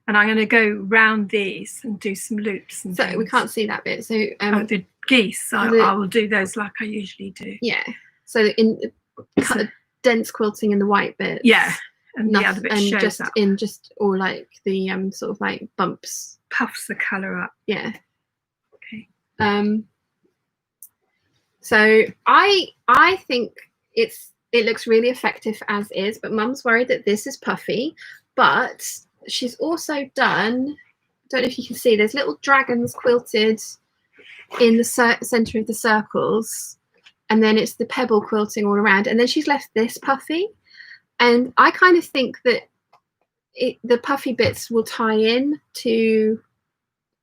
And I'm going to go round these and do some loops. And So we things. can't see that bit. So The geese, I will do those like I usually do. yeah. So in cut a dense quilting in the white bit. Yeah. And the other bit and shows just up. in just all like the sort of like bumps. Puffs the colour up. Yeah. Okay. So I think it looks really effective as is, but Mum's worried that this is puffy, but she's also done, don't know if you can see, there's little dragons quilted in the center of the circles, and then it's the pebble quilting all around, and then she's left this puffy, and I kind of think that the puffy bits will tie in to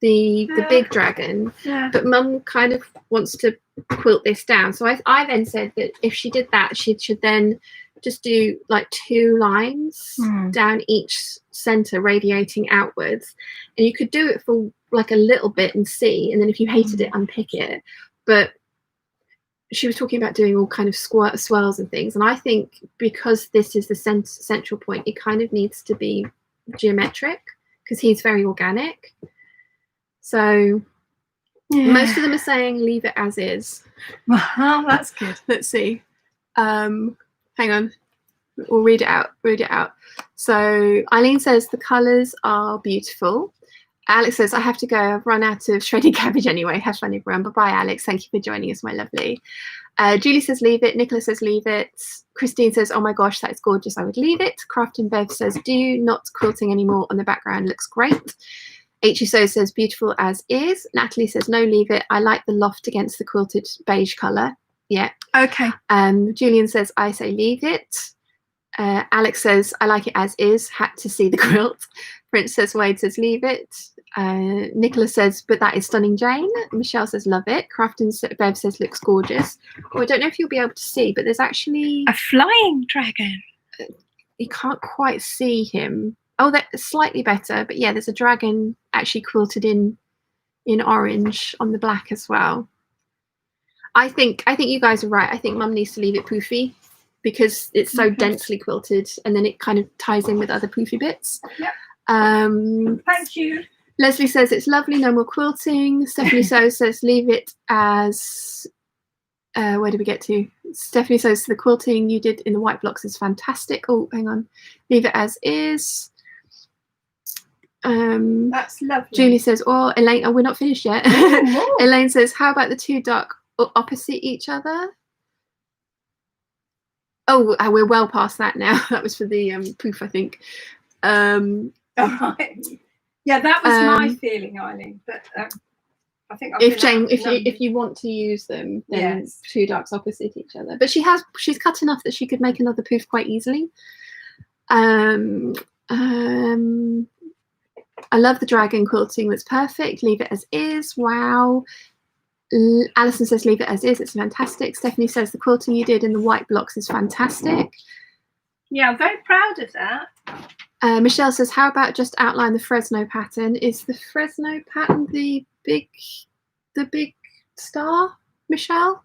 the big dragon, Yeah. but Mum kind of wants to quilt this down. So I then said that if she did that, she should then just do like 2 lines down each center radiating outwards, and you could do it for like a little bit and see, and then if you hated it, unpick it. But she was talking about doing all kind of swirls and things, and I think because this is the central point, it kind of needs to be geometric because he's very organic. So most of them are saying leave it as is. Well, that's good. Let's see. Hang on. We'll read it out. So Eileen says the colours are beautiful. Alex says, I have to go. I've run out of shredded cabbage anyway. Have fun, everyone. Bye-bye, Alex. Thank you for joining us, my lovely. Julie says, leave it. Nicola says, leave it. Christine says, oh my gosh, that is gorgeous. I would leave it. Craft and Bev says, do not quilting anymore on the background. Looks great. HSO says, beautiful as is. Natalie says, no, leave it. I like the loft against the quilted beige colour. Yeah. Okay. Julian says, I say leave it. Alex says, I like it as is. Had to see the quilt. Princess Wade says, leave it. Nicola says, but that is stunning, Jane. Michelle says, love it. Craft and Bev says, looks gorgeous. Oh, I don't know if you'll be able to see, but there's actually A flying dragon. You can't quite see him. Oh, that's slightly better, but yeah, there's a dragon actually quilted in orange on the black as well. I think you guys are right. I think Mum needs to leave it poofy because it's so densely quilted, and then it kind of ties in with other poofy bits. Yep. Thank you. Leslie says it's lovely, no more quilting. Stephanie So says leave it as. Where did we get to? Stephanie says the quilting you did in the white blocks is fantastic. Oh, hang on. Leave it as is. That's lovely. Julie says, oh, Elaine, oh, we're not finished yet. Elaine says, how about the 2 dark opposite each other? Oh, we're well past that now. That was for the poof, I think. All right. Yeah, that was my feeling, Eileen. But I think if Jane, if you want to use them, then yes. 2 darks opposite each other. But she's cut enough that she could make another poof quite easily. I love the dragon quilting. That's perfect. Leave it as is. Wow. Alison says leave it as is. It's fantastic. Stephanie says the quilting you did in the white blocks is fantastic. Yeah, I'm very proud of that. Michelle says, how about just outline the Fresno pattern? Is the Fresno pattern the big star, Michelle?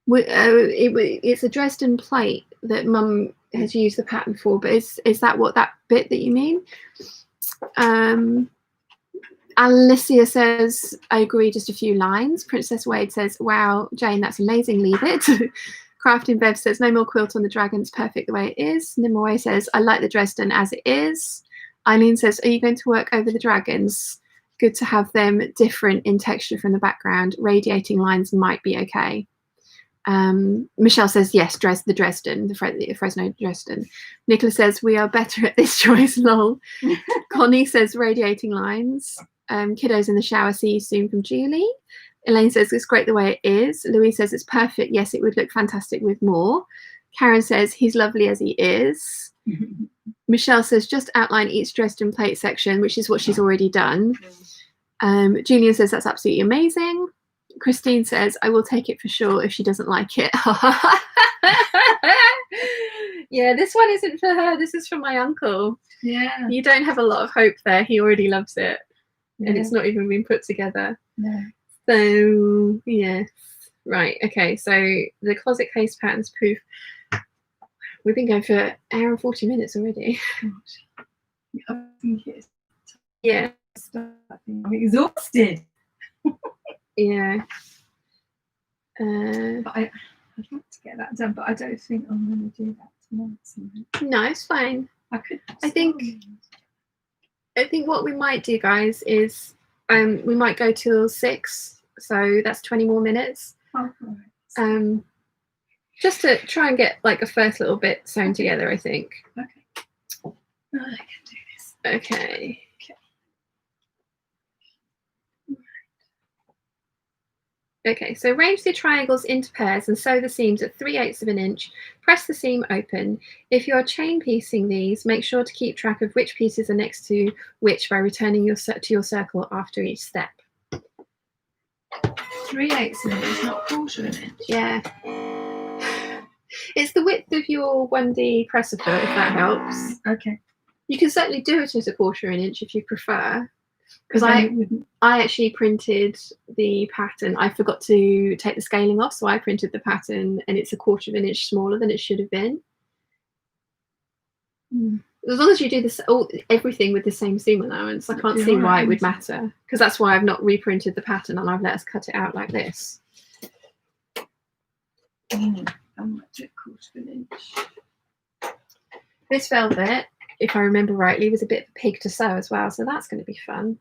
It's a Dresden plate that Mum has used the pattern for, but is that what that bit that you mean? Alicia says, I agree, just a few lines. Princess Wade says, wow, Jane, that's amazing, leave it. Crafting Bev says, no more quilt on the dragon, it's perfect the way it is. Nimue says, I like the Dresden as it is. Eileen says, are you going to work over the dragons? Good to have them different in texture from the background. Radiating lines might be okay. Michelle says, yes, the Dresden, the Fresno Dresden. Nicola says, we are better at this choice, lol. Connie says, radiating lines. Kiddos in the shower, see you soon from Julie. Elaine says, it's great the way it is. Louise says, it's perfect. Yes, it would look fantastic with more. Karen says, he's lovely as he is. Michelle says, just outline each Dresden plate section, which is what she's already done. Julian says, that's absolutely amazing. Christine says, I will take it for sure if she doesn't like it. Yeah, this one isn't for her. This is for my uncle. Yeah. You don't have a lot of hope there. He already loves it. Yeah. And it's not even been put together. No. So, yeah. Right, okay. So the closet case patterns Pouf. We've been going for an hour and 40 minutes already. I think it's Yeah. I'm exhausted. Yeah. But I'd like to get that done, but I don't think I'm going to do that tonight. So No, it's fine. I could. I think what we might do, guys, is we might go till 6, so that's 20 more minutes. Oh, right. Just to try and get like a first little bit sewn together, I think. Okay. Oh, I can do this. Okay. Okay, so arrange the triangles into pairs and sew the seams at 3/8 of an inch. Press the seam open. If you are chain piecing these, make sure to keep track of which pieces are next to which by returning to your circle after each step. 3/8 of an inch, not 1/4 of an inch. Yeah. It's the width of your 1D presser foot, if that helps. Okay. You can certainly do it at 1/4 of an inch if you prefer. Because I actually printed the pattern. I forgot to take the scaling off, so I printed the pattern and it's 1/4 of an inch smaller than it should have been. As long as you do this everything with the same seam allowance, I can't see why it would matter. Because that's why I've not reprinted the pattern and I've let us cut it out like this. I might do 1/4 of an inch. This velvet, if I remember rightly, was a bit of a pig to sew as well, so that's going to be fun.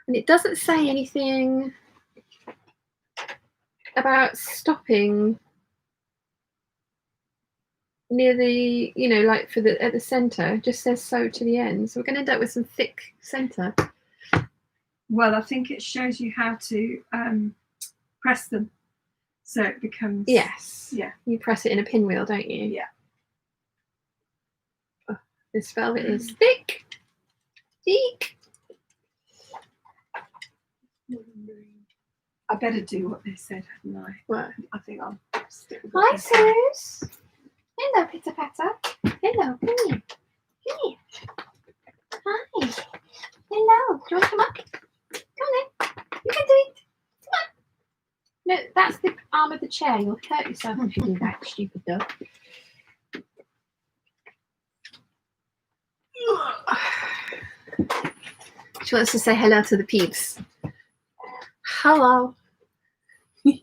And it doesn't say anything about stopping near the, you know, like at the center. It just says sew to the end. So we're going to end up with some thick center. Well, I think it shows you how to press them, so it becomes. Yes. Yeah. You press it in a pinwheel, don't you? Yeah. Oh, this velvet is thick. Thick. I better do what they said, hadn't I? What? I think I'll stick with Hi, what they said. Sus. Hello, Pitter Patter. Hello, come here. Come here. Hi. Hello. Do you want to come up? Come on then. You can do it. Come on. No, that's the arm of the chair. You'll hurt yourself if you do that, stupid dog. She wants to say hello to the peeps. Hello. The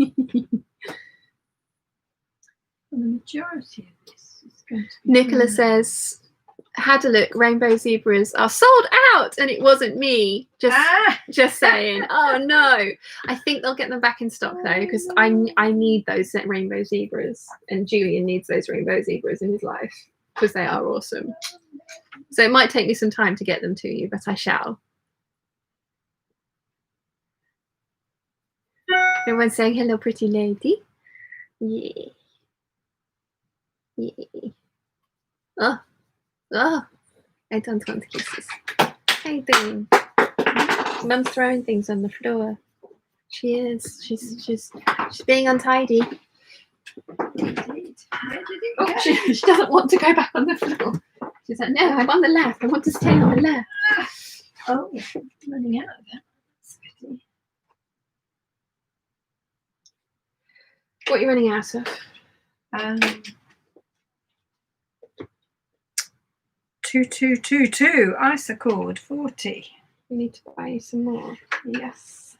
majority of this is going to be. Nicola says, had a look, rainbow zebras are sold out, and it wasn't me. Just saying. Oh no. I think they'll get them back in stock though, because I need those rainbow zebras, and Julian needs those rainbow zebras in his life because they are awesome. So it might take me some time to get them to you, but I shall. Everyone's saying hello, pretty lady. Yeah. Yeah. Oh. I don't want kisses. How you doing? Mum's throwing things on the floor. She is. She's being untidy. Indeed. Where did it Oh, go? she doesn't want to go back on the floor. She's like, no, I'm on the left. I want to stay on the left. Oh, I'm running out of that. That's pretty. What are you running out of? 2222 isochord 40. We need to buy you some more. Yes.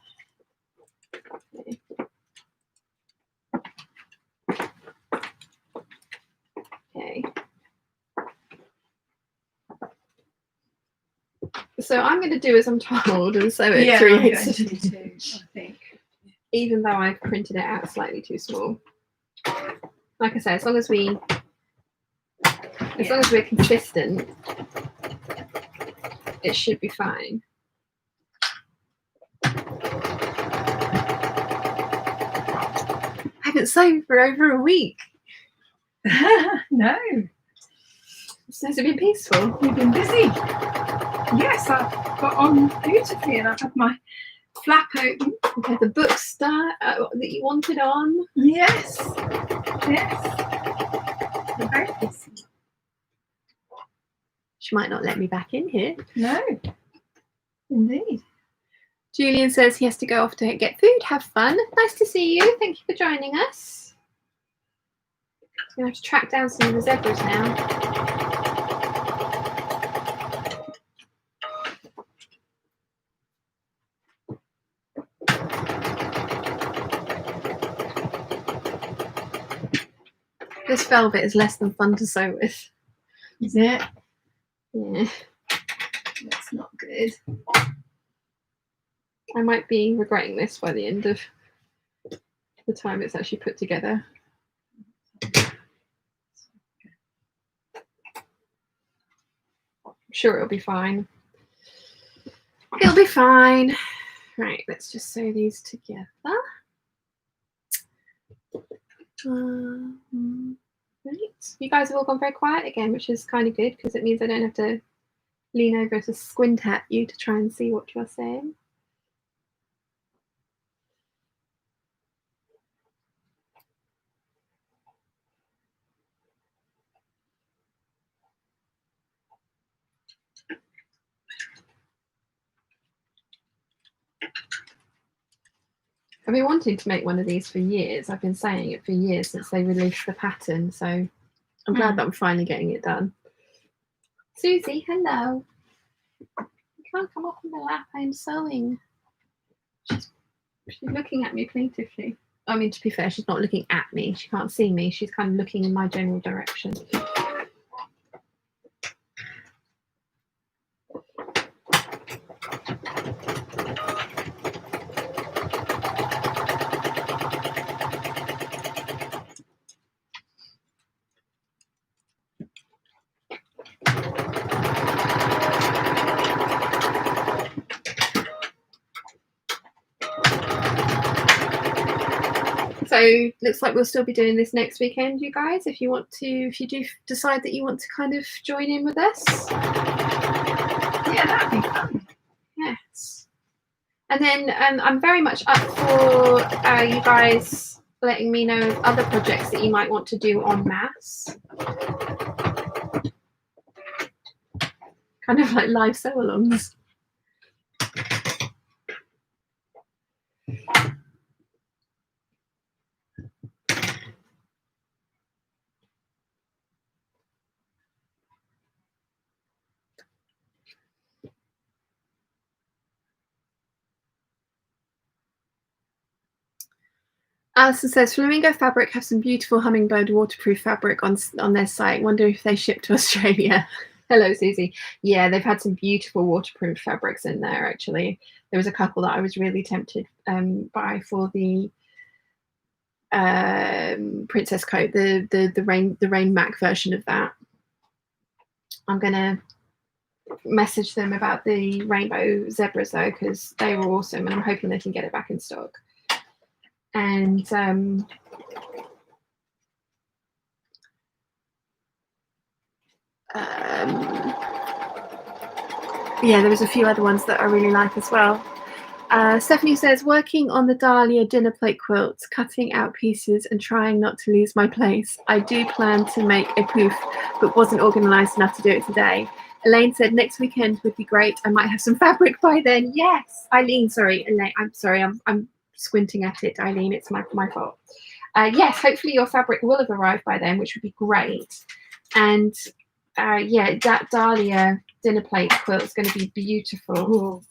Okay. So I'm going to do as I'm told and sew it Yeah, three I'm going eighths, to do too, I think. even though I've printed it out slightly too small. Like I said, as long as we're consistent, it should be fine. I haven't sewn for over a week. No, So it's been peaceful. you've been busy. Yes, I've got on beautifully and I've had my flap open. We've had the book start that you wanted on. Yes, yes. I'm very busy. She might not let me back in here. No, indeed. Julian says he has to go off to get food. Have fun. Nice to see you. Thank you for joining us. I'm going to have to track down some of the zebras now. This velvet is less than fun to sew with. Is it? Yeah. That's not good. I might be regretting this by the end of the time it's actually put together. I'm sure it'll be fine. It'll be fine. Right, let's just sew these together. Right. You guys have all gone very quiet again, which is kind of good because it means I don't have to lean over to squint at you to try and see what you're saying. I've been wanting to make one of these for years. I've been saying it for years since they released the pattern, so I'm glad that I'm finally getting it done. Susie, hello. You can't come off in the lap, I'm sewing. She's looking at me plaintively. I mean, to be fair, she's not looking at me. She can't see me. She's kind of looking in my general direction. So looks like we'll still be doing this next weekend, you guys. If you do decide that you want to kind of join in with us. Yeah, that'd be fun. Yes. And then I'm very much up for you guys letting me know of other projects that you might want to do en masse. Kind of like live sew-alongs. Alison says, Flamingo Fabric have some beautiful hummingbird waterproof fabric on their site. Wonder if they ship to Australia. Hello, Susie. Yeah, they've had some beautiful waterproof fabrics in there, actually. There was a couple that I was really tempted by for the Princess Coat, the Rain Mac version of that. I'm going to message them about the rainbow zebras, though, because they were awesome, and I'm hoping they can get it back in stock. And Yeah, there was a few other ones that I really like as well. Stephanie says, working on the Dahlia dinner plate quilts, cutting out pieces and trying not to lose my place. I do plan to make a poof, but wasn't organised enough to do it today. Elaine said next weekend would be great. I might have some fabric by then. Yes, Eileen. Sorry, Elaine. I'm sorry. I'm squinting at it, Eileen. It's my fault. Yes, hopefully your fabric will have arrived by then, which would be great. And yeah, that Dahlia dinner plate quilt is going to be beautiful.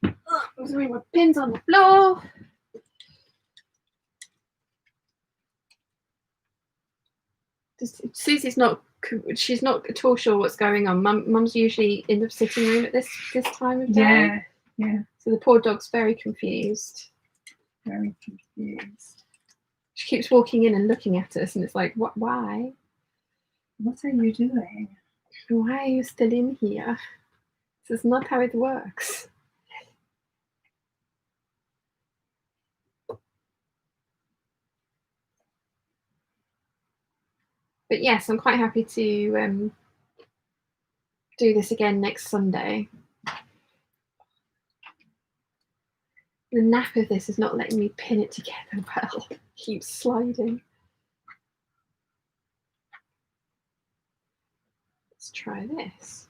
I'm throwing my pins on the floor. Susie's not. She's not at all sure what's going on. Mum's usually in the sitting room at this time of day. Yeah. So the poor dog's very confused. Very confused. She keeps walking in and looking at us, and it's like, what? Why? What are you doing? Why are you still in here? This is not how it works. But yes, I'm quite happy to do this again next Sunday. The nap of this is not letting me pin it together well. It keeps sliding. Let's try this.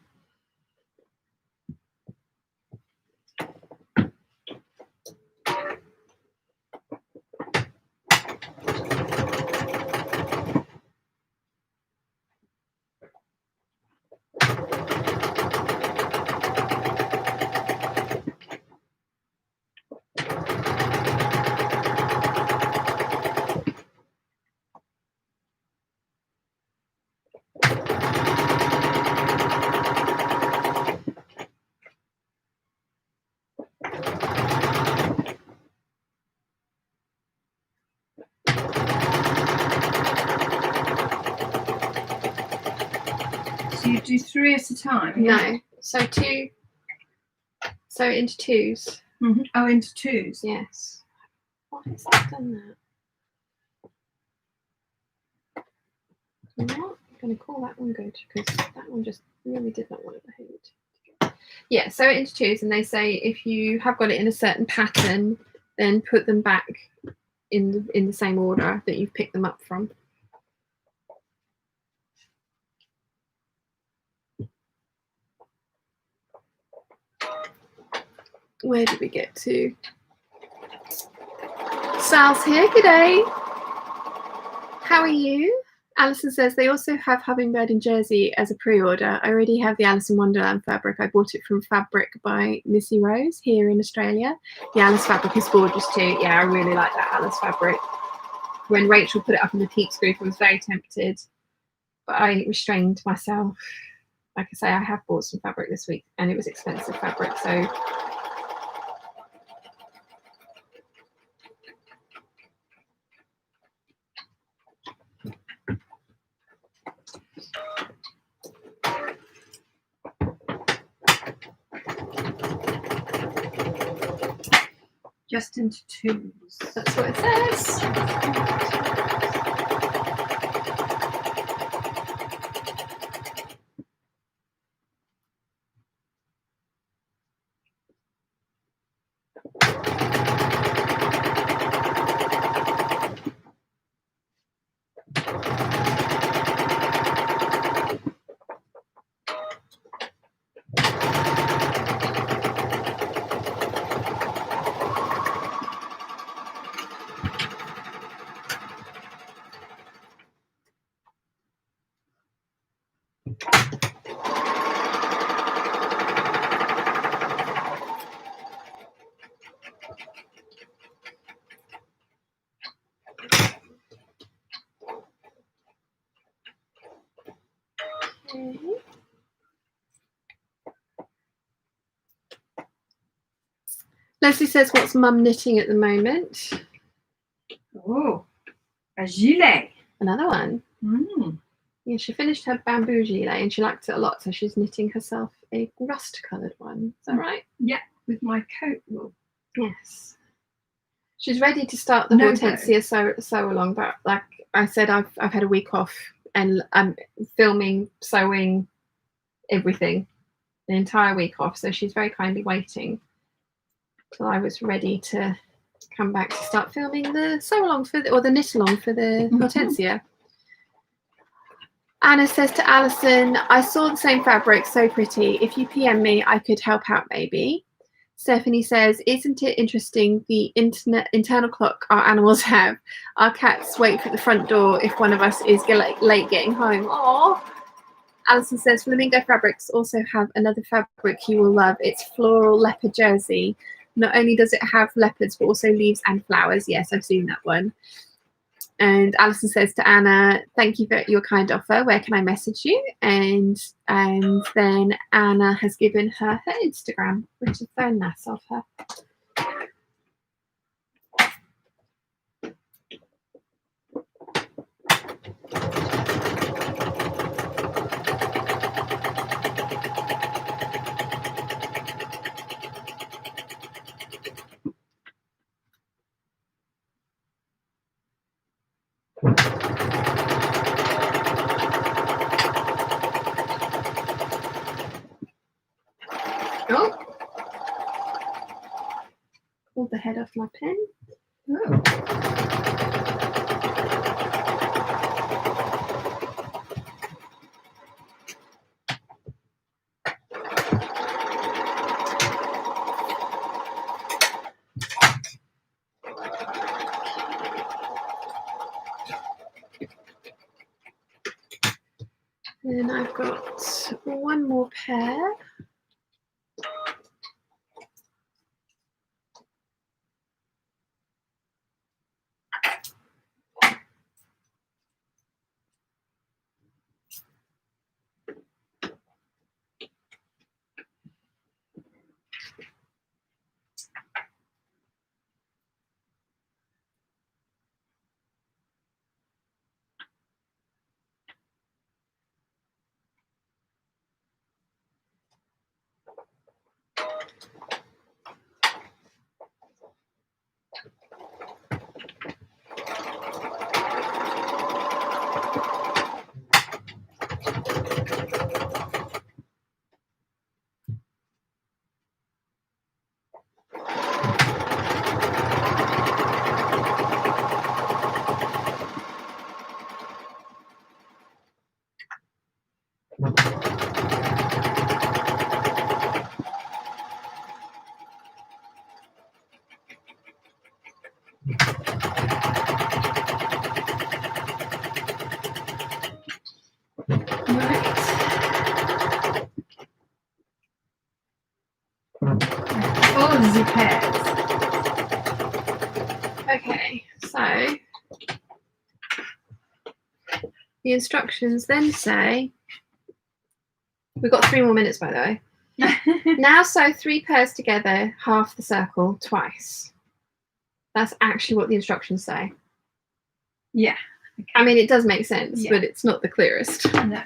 So you do 3 at a time? No, so 2. So into 2s. Mm-hmm. Oh, into 2s. Yes. Why has that done that? I'm not going to call that one good because that one just really did not want to behave. Yeah, so into 2s, and they say if you have got it in a certain pattern, then put them back in the same order that you've picked them up from. Where did we get to? Sal's here. Good day. How are you? Alison says they also have Hummingbird in Jersey as a pre-order. I already have the Alice in Wonderland fabric. I bought it from Fabric by Missy Rose here in Australia. The Alice fabric is gorgeous too. Yeah, I really like that Alice fabric. When Rachel put it up in the Peeps group, I was very tempted, but I restrained myself. Like I say, I have bought some fabric this week and it was expensive fabric, so Just into 2s. that's what it says. Okay. Leslie says, what's Mum knitting at the moment? Oh, a gilet. Another one. Mm. Yeah, she finished her bamboo gilet and she liked it a lot, so she's knitting herself a rust-coloured one. Is that right? Yeah, with my coat wool. Yes. She's ready to start the Hortensia sew along, but like I said, I've had a week off and filming, sewing, everything, the entire week off. So she's very kindly waiting till I was ready to come back to start filming the sew along or the knit along for the Hortensia. Anna says to Alison, I saw the same fabric, so pretty. If you PM me, I could help out maybe. Stephanie says, isn't it interesting the internal clock our animals have? Our cats wait for the front door if one of us is late getting home. Aww. Alison says, Flamingo Fabrics also have another fabric you will love. It's floral leopard jersey. Not only does it have leopards, but also leaves and flowers. Yes, I've seen that one. And Alison says to Anna, thank you for your kind offer. Where can I message you? And then Anna has given her Instagram, which is so nice of her. Oh, pulled the head off my pen. Oh. And I've got one more pair. Aussie pairs. Okay, so the instructions then say, we've got 3 more minutes by the way. Now sew 3 pairs together, half the circle, twice. That's actually what the instructions say. Yeah. I mean, it does make sense, Yeah. but it's not the clearest. No.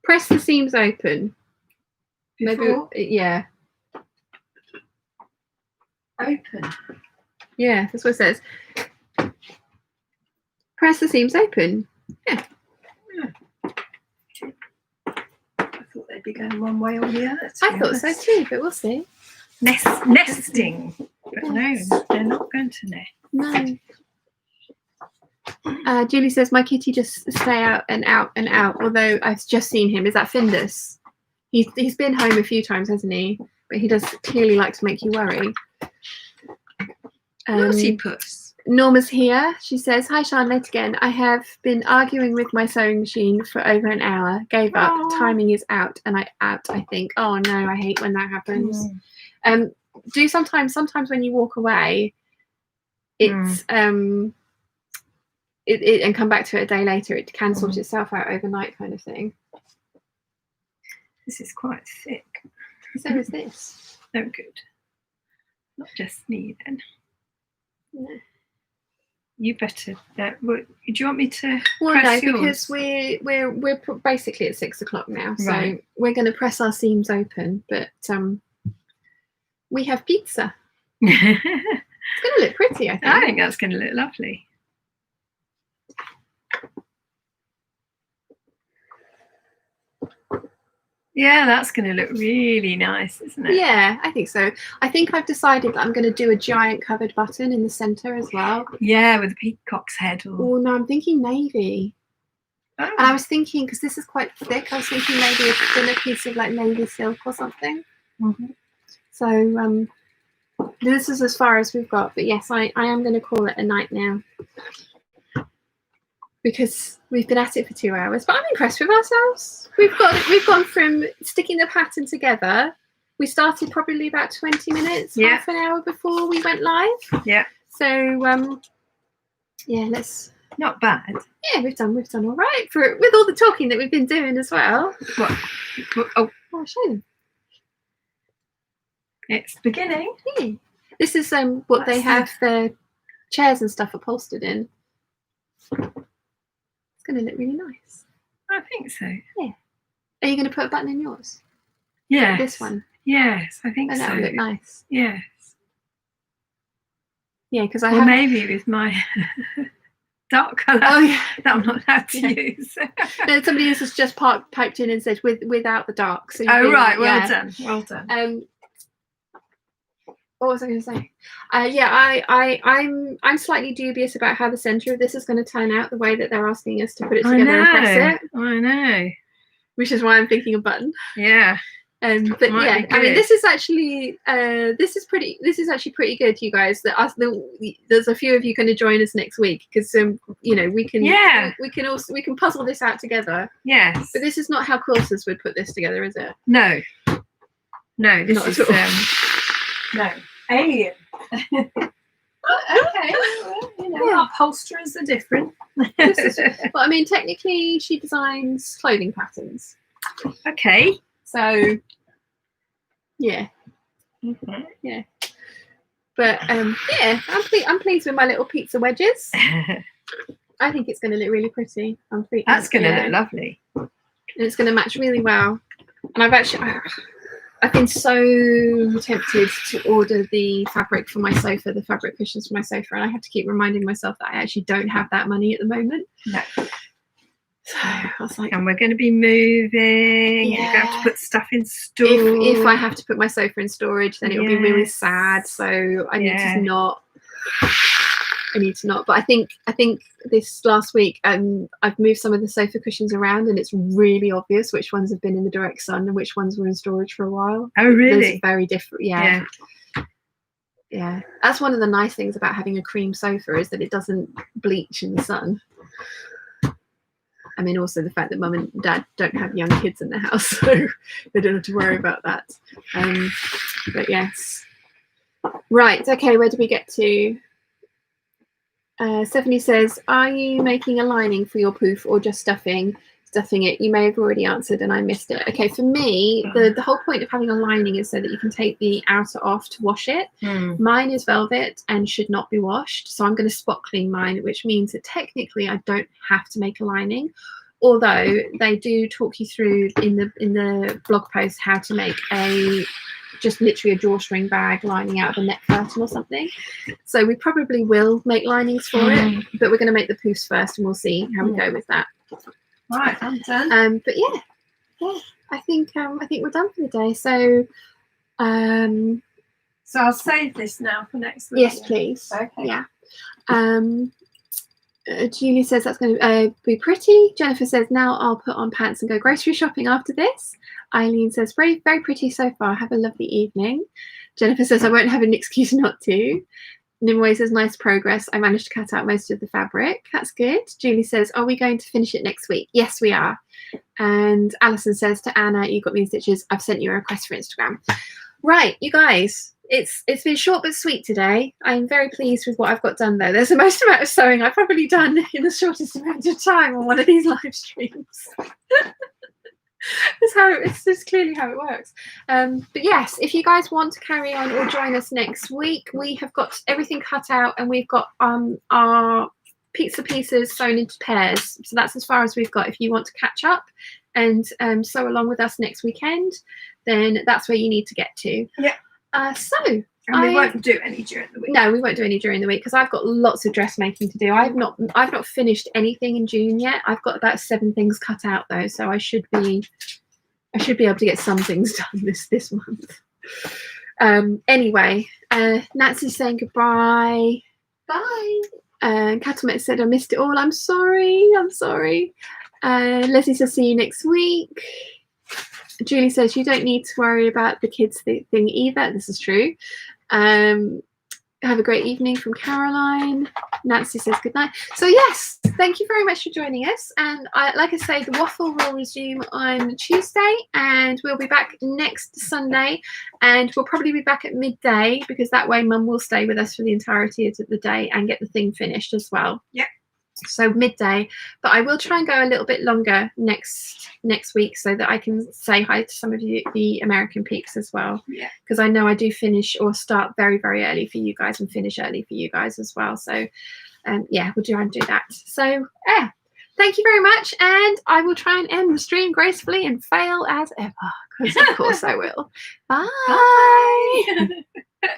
Press the seams open. Before? Maybe, yeah. Open. Yeah, that's what it says. Press the seams open. Yeah. I thought they'd be going one way or the other. I thought so too, but we'll see. Nesting. But no, they're not going to nest. No. Julie says, my kitty just stay out and out and out, although I've just seen him. Is that Findus? He's been home a few times, hasn't he? But he does clearly like to make you worry. Naughty puss. Norma's here. She says, hi Charlotte again. I have been arguing with my sewing machine for over an hour. Gave up. Aww. Timing is out and I think. Oh no, I hate when that happens. Do sometimes when you walk away, it's it and come back to it a day later, it can sort itself out overnight kind of thing. This is quite thick. So is this. No good. Not just me then. No. You better. Do you want me to? Well, press no, yours? because we're basically at 6 o'clock now, so Right. we're going to press our seams open, but we have pizza. I It's going to look pretty, I think. think that's going to look lovely. Yeah, that's going to look really nice, isn't it? Yeah, I think so. I think I've decided that I'm going to do a giant covered button in the centre as well. Yeah, with a peacock's head. Or... Oh, no, I'm thinking navy. Oh. And I was thinking, because this is quite thick, I was thinking maybe a thinner piece of like navy silk or something. Mm-hmm. So this is as far as we've got. But yes, I am going to call it a night now. Because we've been at it for 2 hours, but I'm impressed with ourselves. We've gone from sticking the pattern together. We started probably about 20 minutes, half an hour before we went live. Yeah. So yeah, let's. Not bad. Yeah, we've done all right with all the talking that we've been doing as well. What? Oh, I'll show them. it's the beginning. Yeah. This is what they have the chairs and stuff upholstered in. It's going to look really nice. I think so. Yeah. Are you going to put a button in yours? Yeah. This one? Yes, I think And so. that'll look nice. Yes. Yeah, because I Or have... maybe with my dark colour that I'm not allowed to use. No, somebody else has just piped in and said without the dark. So right, well done. Well done. What was I going to say? I'm slightly dubious about how the centre of this is going to turn out, the way that they're asking us to put it together and press it. I know. Which is why I'm thinking a button. Yeah. But yeah, I mean, this is actually pretty good, you guys. There's a few of you going to join us next week because we can puzzle this out together. Yes. But this is not how quilters would put this together, is it? No. No, this Not is at all. no alien. Okay. Well, upholsterers are different. Well, I mean, technically, she designs clothing patterns. Okay. So, yeah. Okay. Yeah. But yeah, I'm pleased with my little pizza wedges. I think it's going to look really pretty. That's going to look lovely. And it's going to match really well. And I've been so tempted to order the fabric for my sofa, the fabric cushions for my sofa, and I have to keep reminding myself that I actually don't have that money at the moment. No. So I was like, and we're going to be moving. Yeah. We're going to have to put stuff in storage. If I have to put my sofa in storage, then it'll be really sad. So I need to not. But I think this last week I've moved some of the sofa cushions around, and it's really obvious which ones have been in the direct sun and which ones were in storage for a while. Oh, really? There's very different. Yeah. That's one of the nice things about having a cream sofa, is that it doesn't bleach in the sun. I mean, also the fact that mum and dad don't have young kids in the house, so they don't have to worry about that. But yes. Right. Okay. Where do we get to? Stephanie says, are you making a lining for your poof or just stuffing it? You may have already answered and I missed it. Okay, for me, the whole point of having a lining is so that you can take the outer off to wash it. Mine is velvet and should not be washed, so I'm going to spot clean mine, which means that technically I don't have to make a lining, although they do talk you through in the blog post how to make just literally a drawstring bag lining out of a neck curtain or something. So we probably will make linings for it, but we're going to make the poofs first and we'll see how we go with that. Right, I'm done. But yeah, I think we're done for the day. So So I'll save this now for next week. yes, please. Okay. Yeah. Julie says that's going to be pretty. Jennifer says, now I'll put on pants and go grocery shopping after this. Eileen says, very, very pretty so far. Have a lovely evening. Jennifer says, I won't have an excuse not to. Nimue says, nice progress. I managed to cut out most of the fabric. That's good. Julie says, are we going to finish it next week? Yes, we are. And Alison says to Anna, you got me in stitches. I've sent you a request for Instagram. Right, you guys. It's been short but sweet today. I'm very pleased with what I've got done though. There's the most amount of sewing I've probably done in the shortest amount of time on one of these live streams. It's just clearly how it works. But yes, if you guys want to carry on or join us next week, we have got everything cut out and we've got our pizza pieces sewn into pairs. So that's as far as we've got. If you want to catch up and sew along with us next weekend, then that's where you need to get to. Yeah. And we won't do any during the week. No, we won't do any during the week because I've got lots of dressmaking to do. I've not finished anything in June yet. I've got about 7 things cut out though, so I should be able to get some things done this month. Anyway, Nancy's saying goodbye. Bye. Catalmet said I missed it all. I'm sorry. Leslie says see you next week. Julie says you don't need to worry about the kids thing either. This is true. Have a great evening from Caroline. Nancy says good night. So yes, thank you very much for joining us. And like I say, the waffle will resume on Tuesday, and we'll be back next Sunday. And we'll probably be back at midday because that way Mum will stay with us for the entirety of the day and get the thing finished as well. Yep. So midday, but I will try and go a little bit longer next week so that I can say hi to some of you, the American peeps as well. Yeah. Because I know I do finish or start very, very early for you guys and finish early for you guys as well. So yeah, we'll try and do that. So yeah, thank you very much. And I will try and end the stream gracefully and fail as ever, because of course I will. Bye. Bye.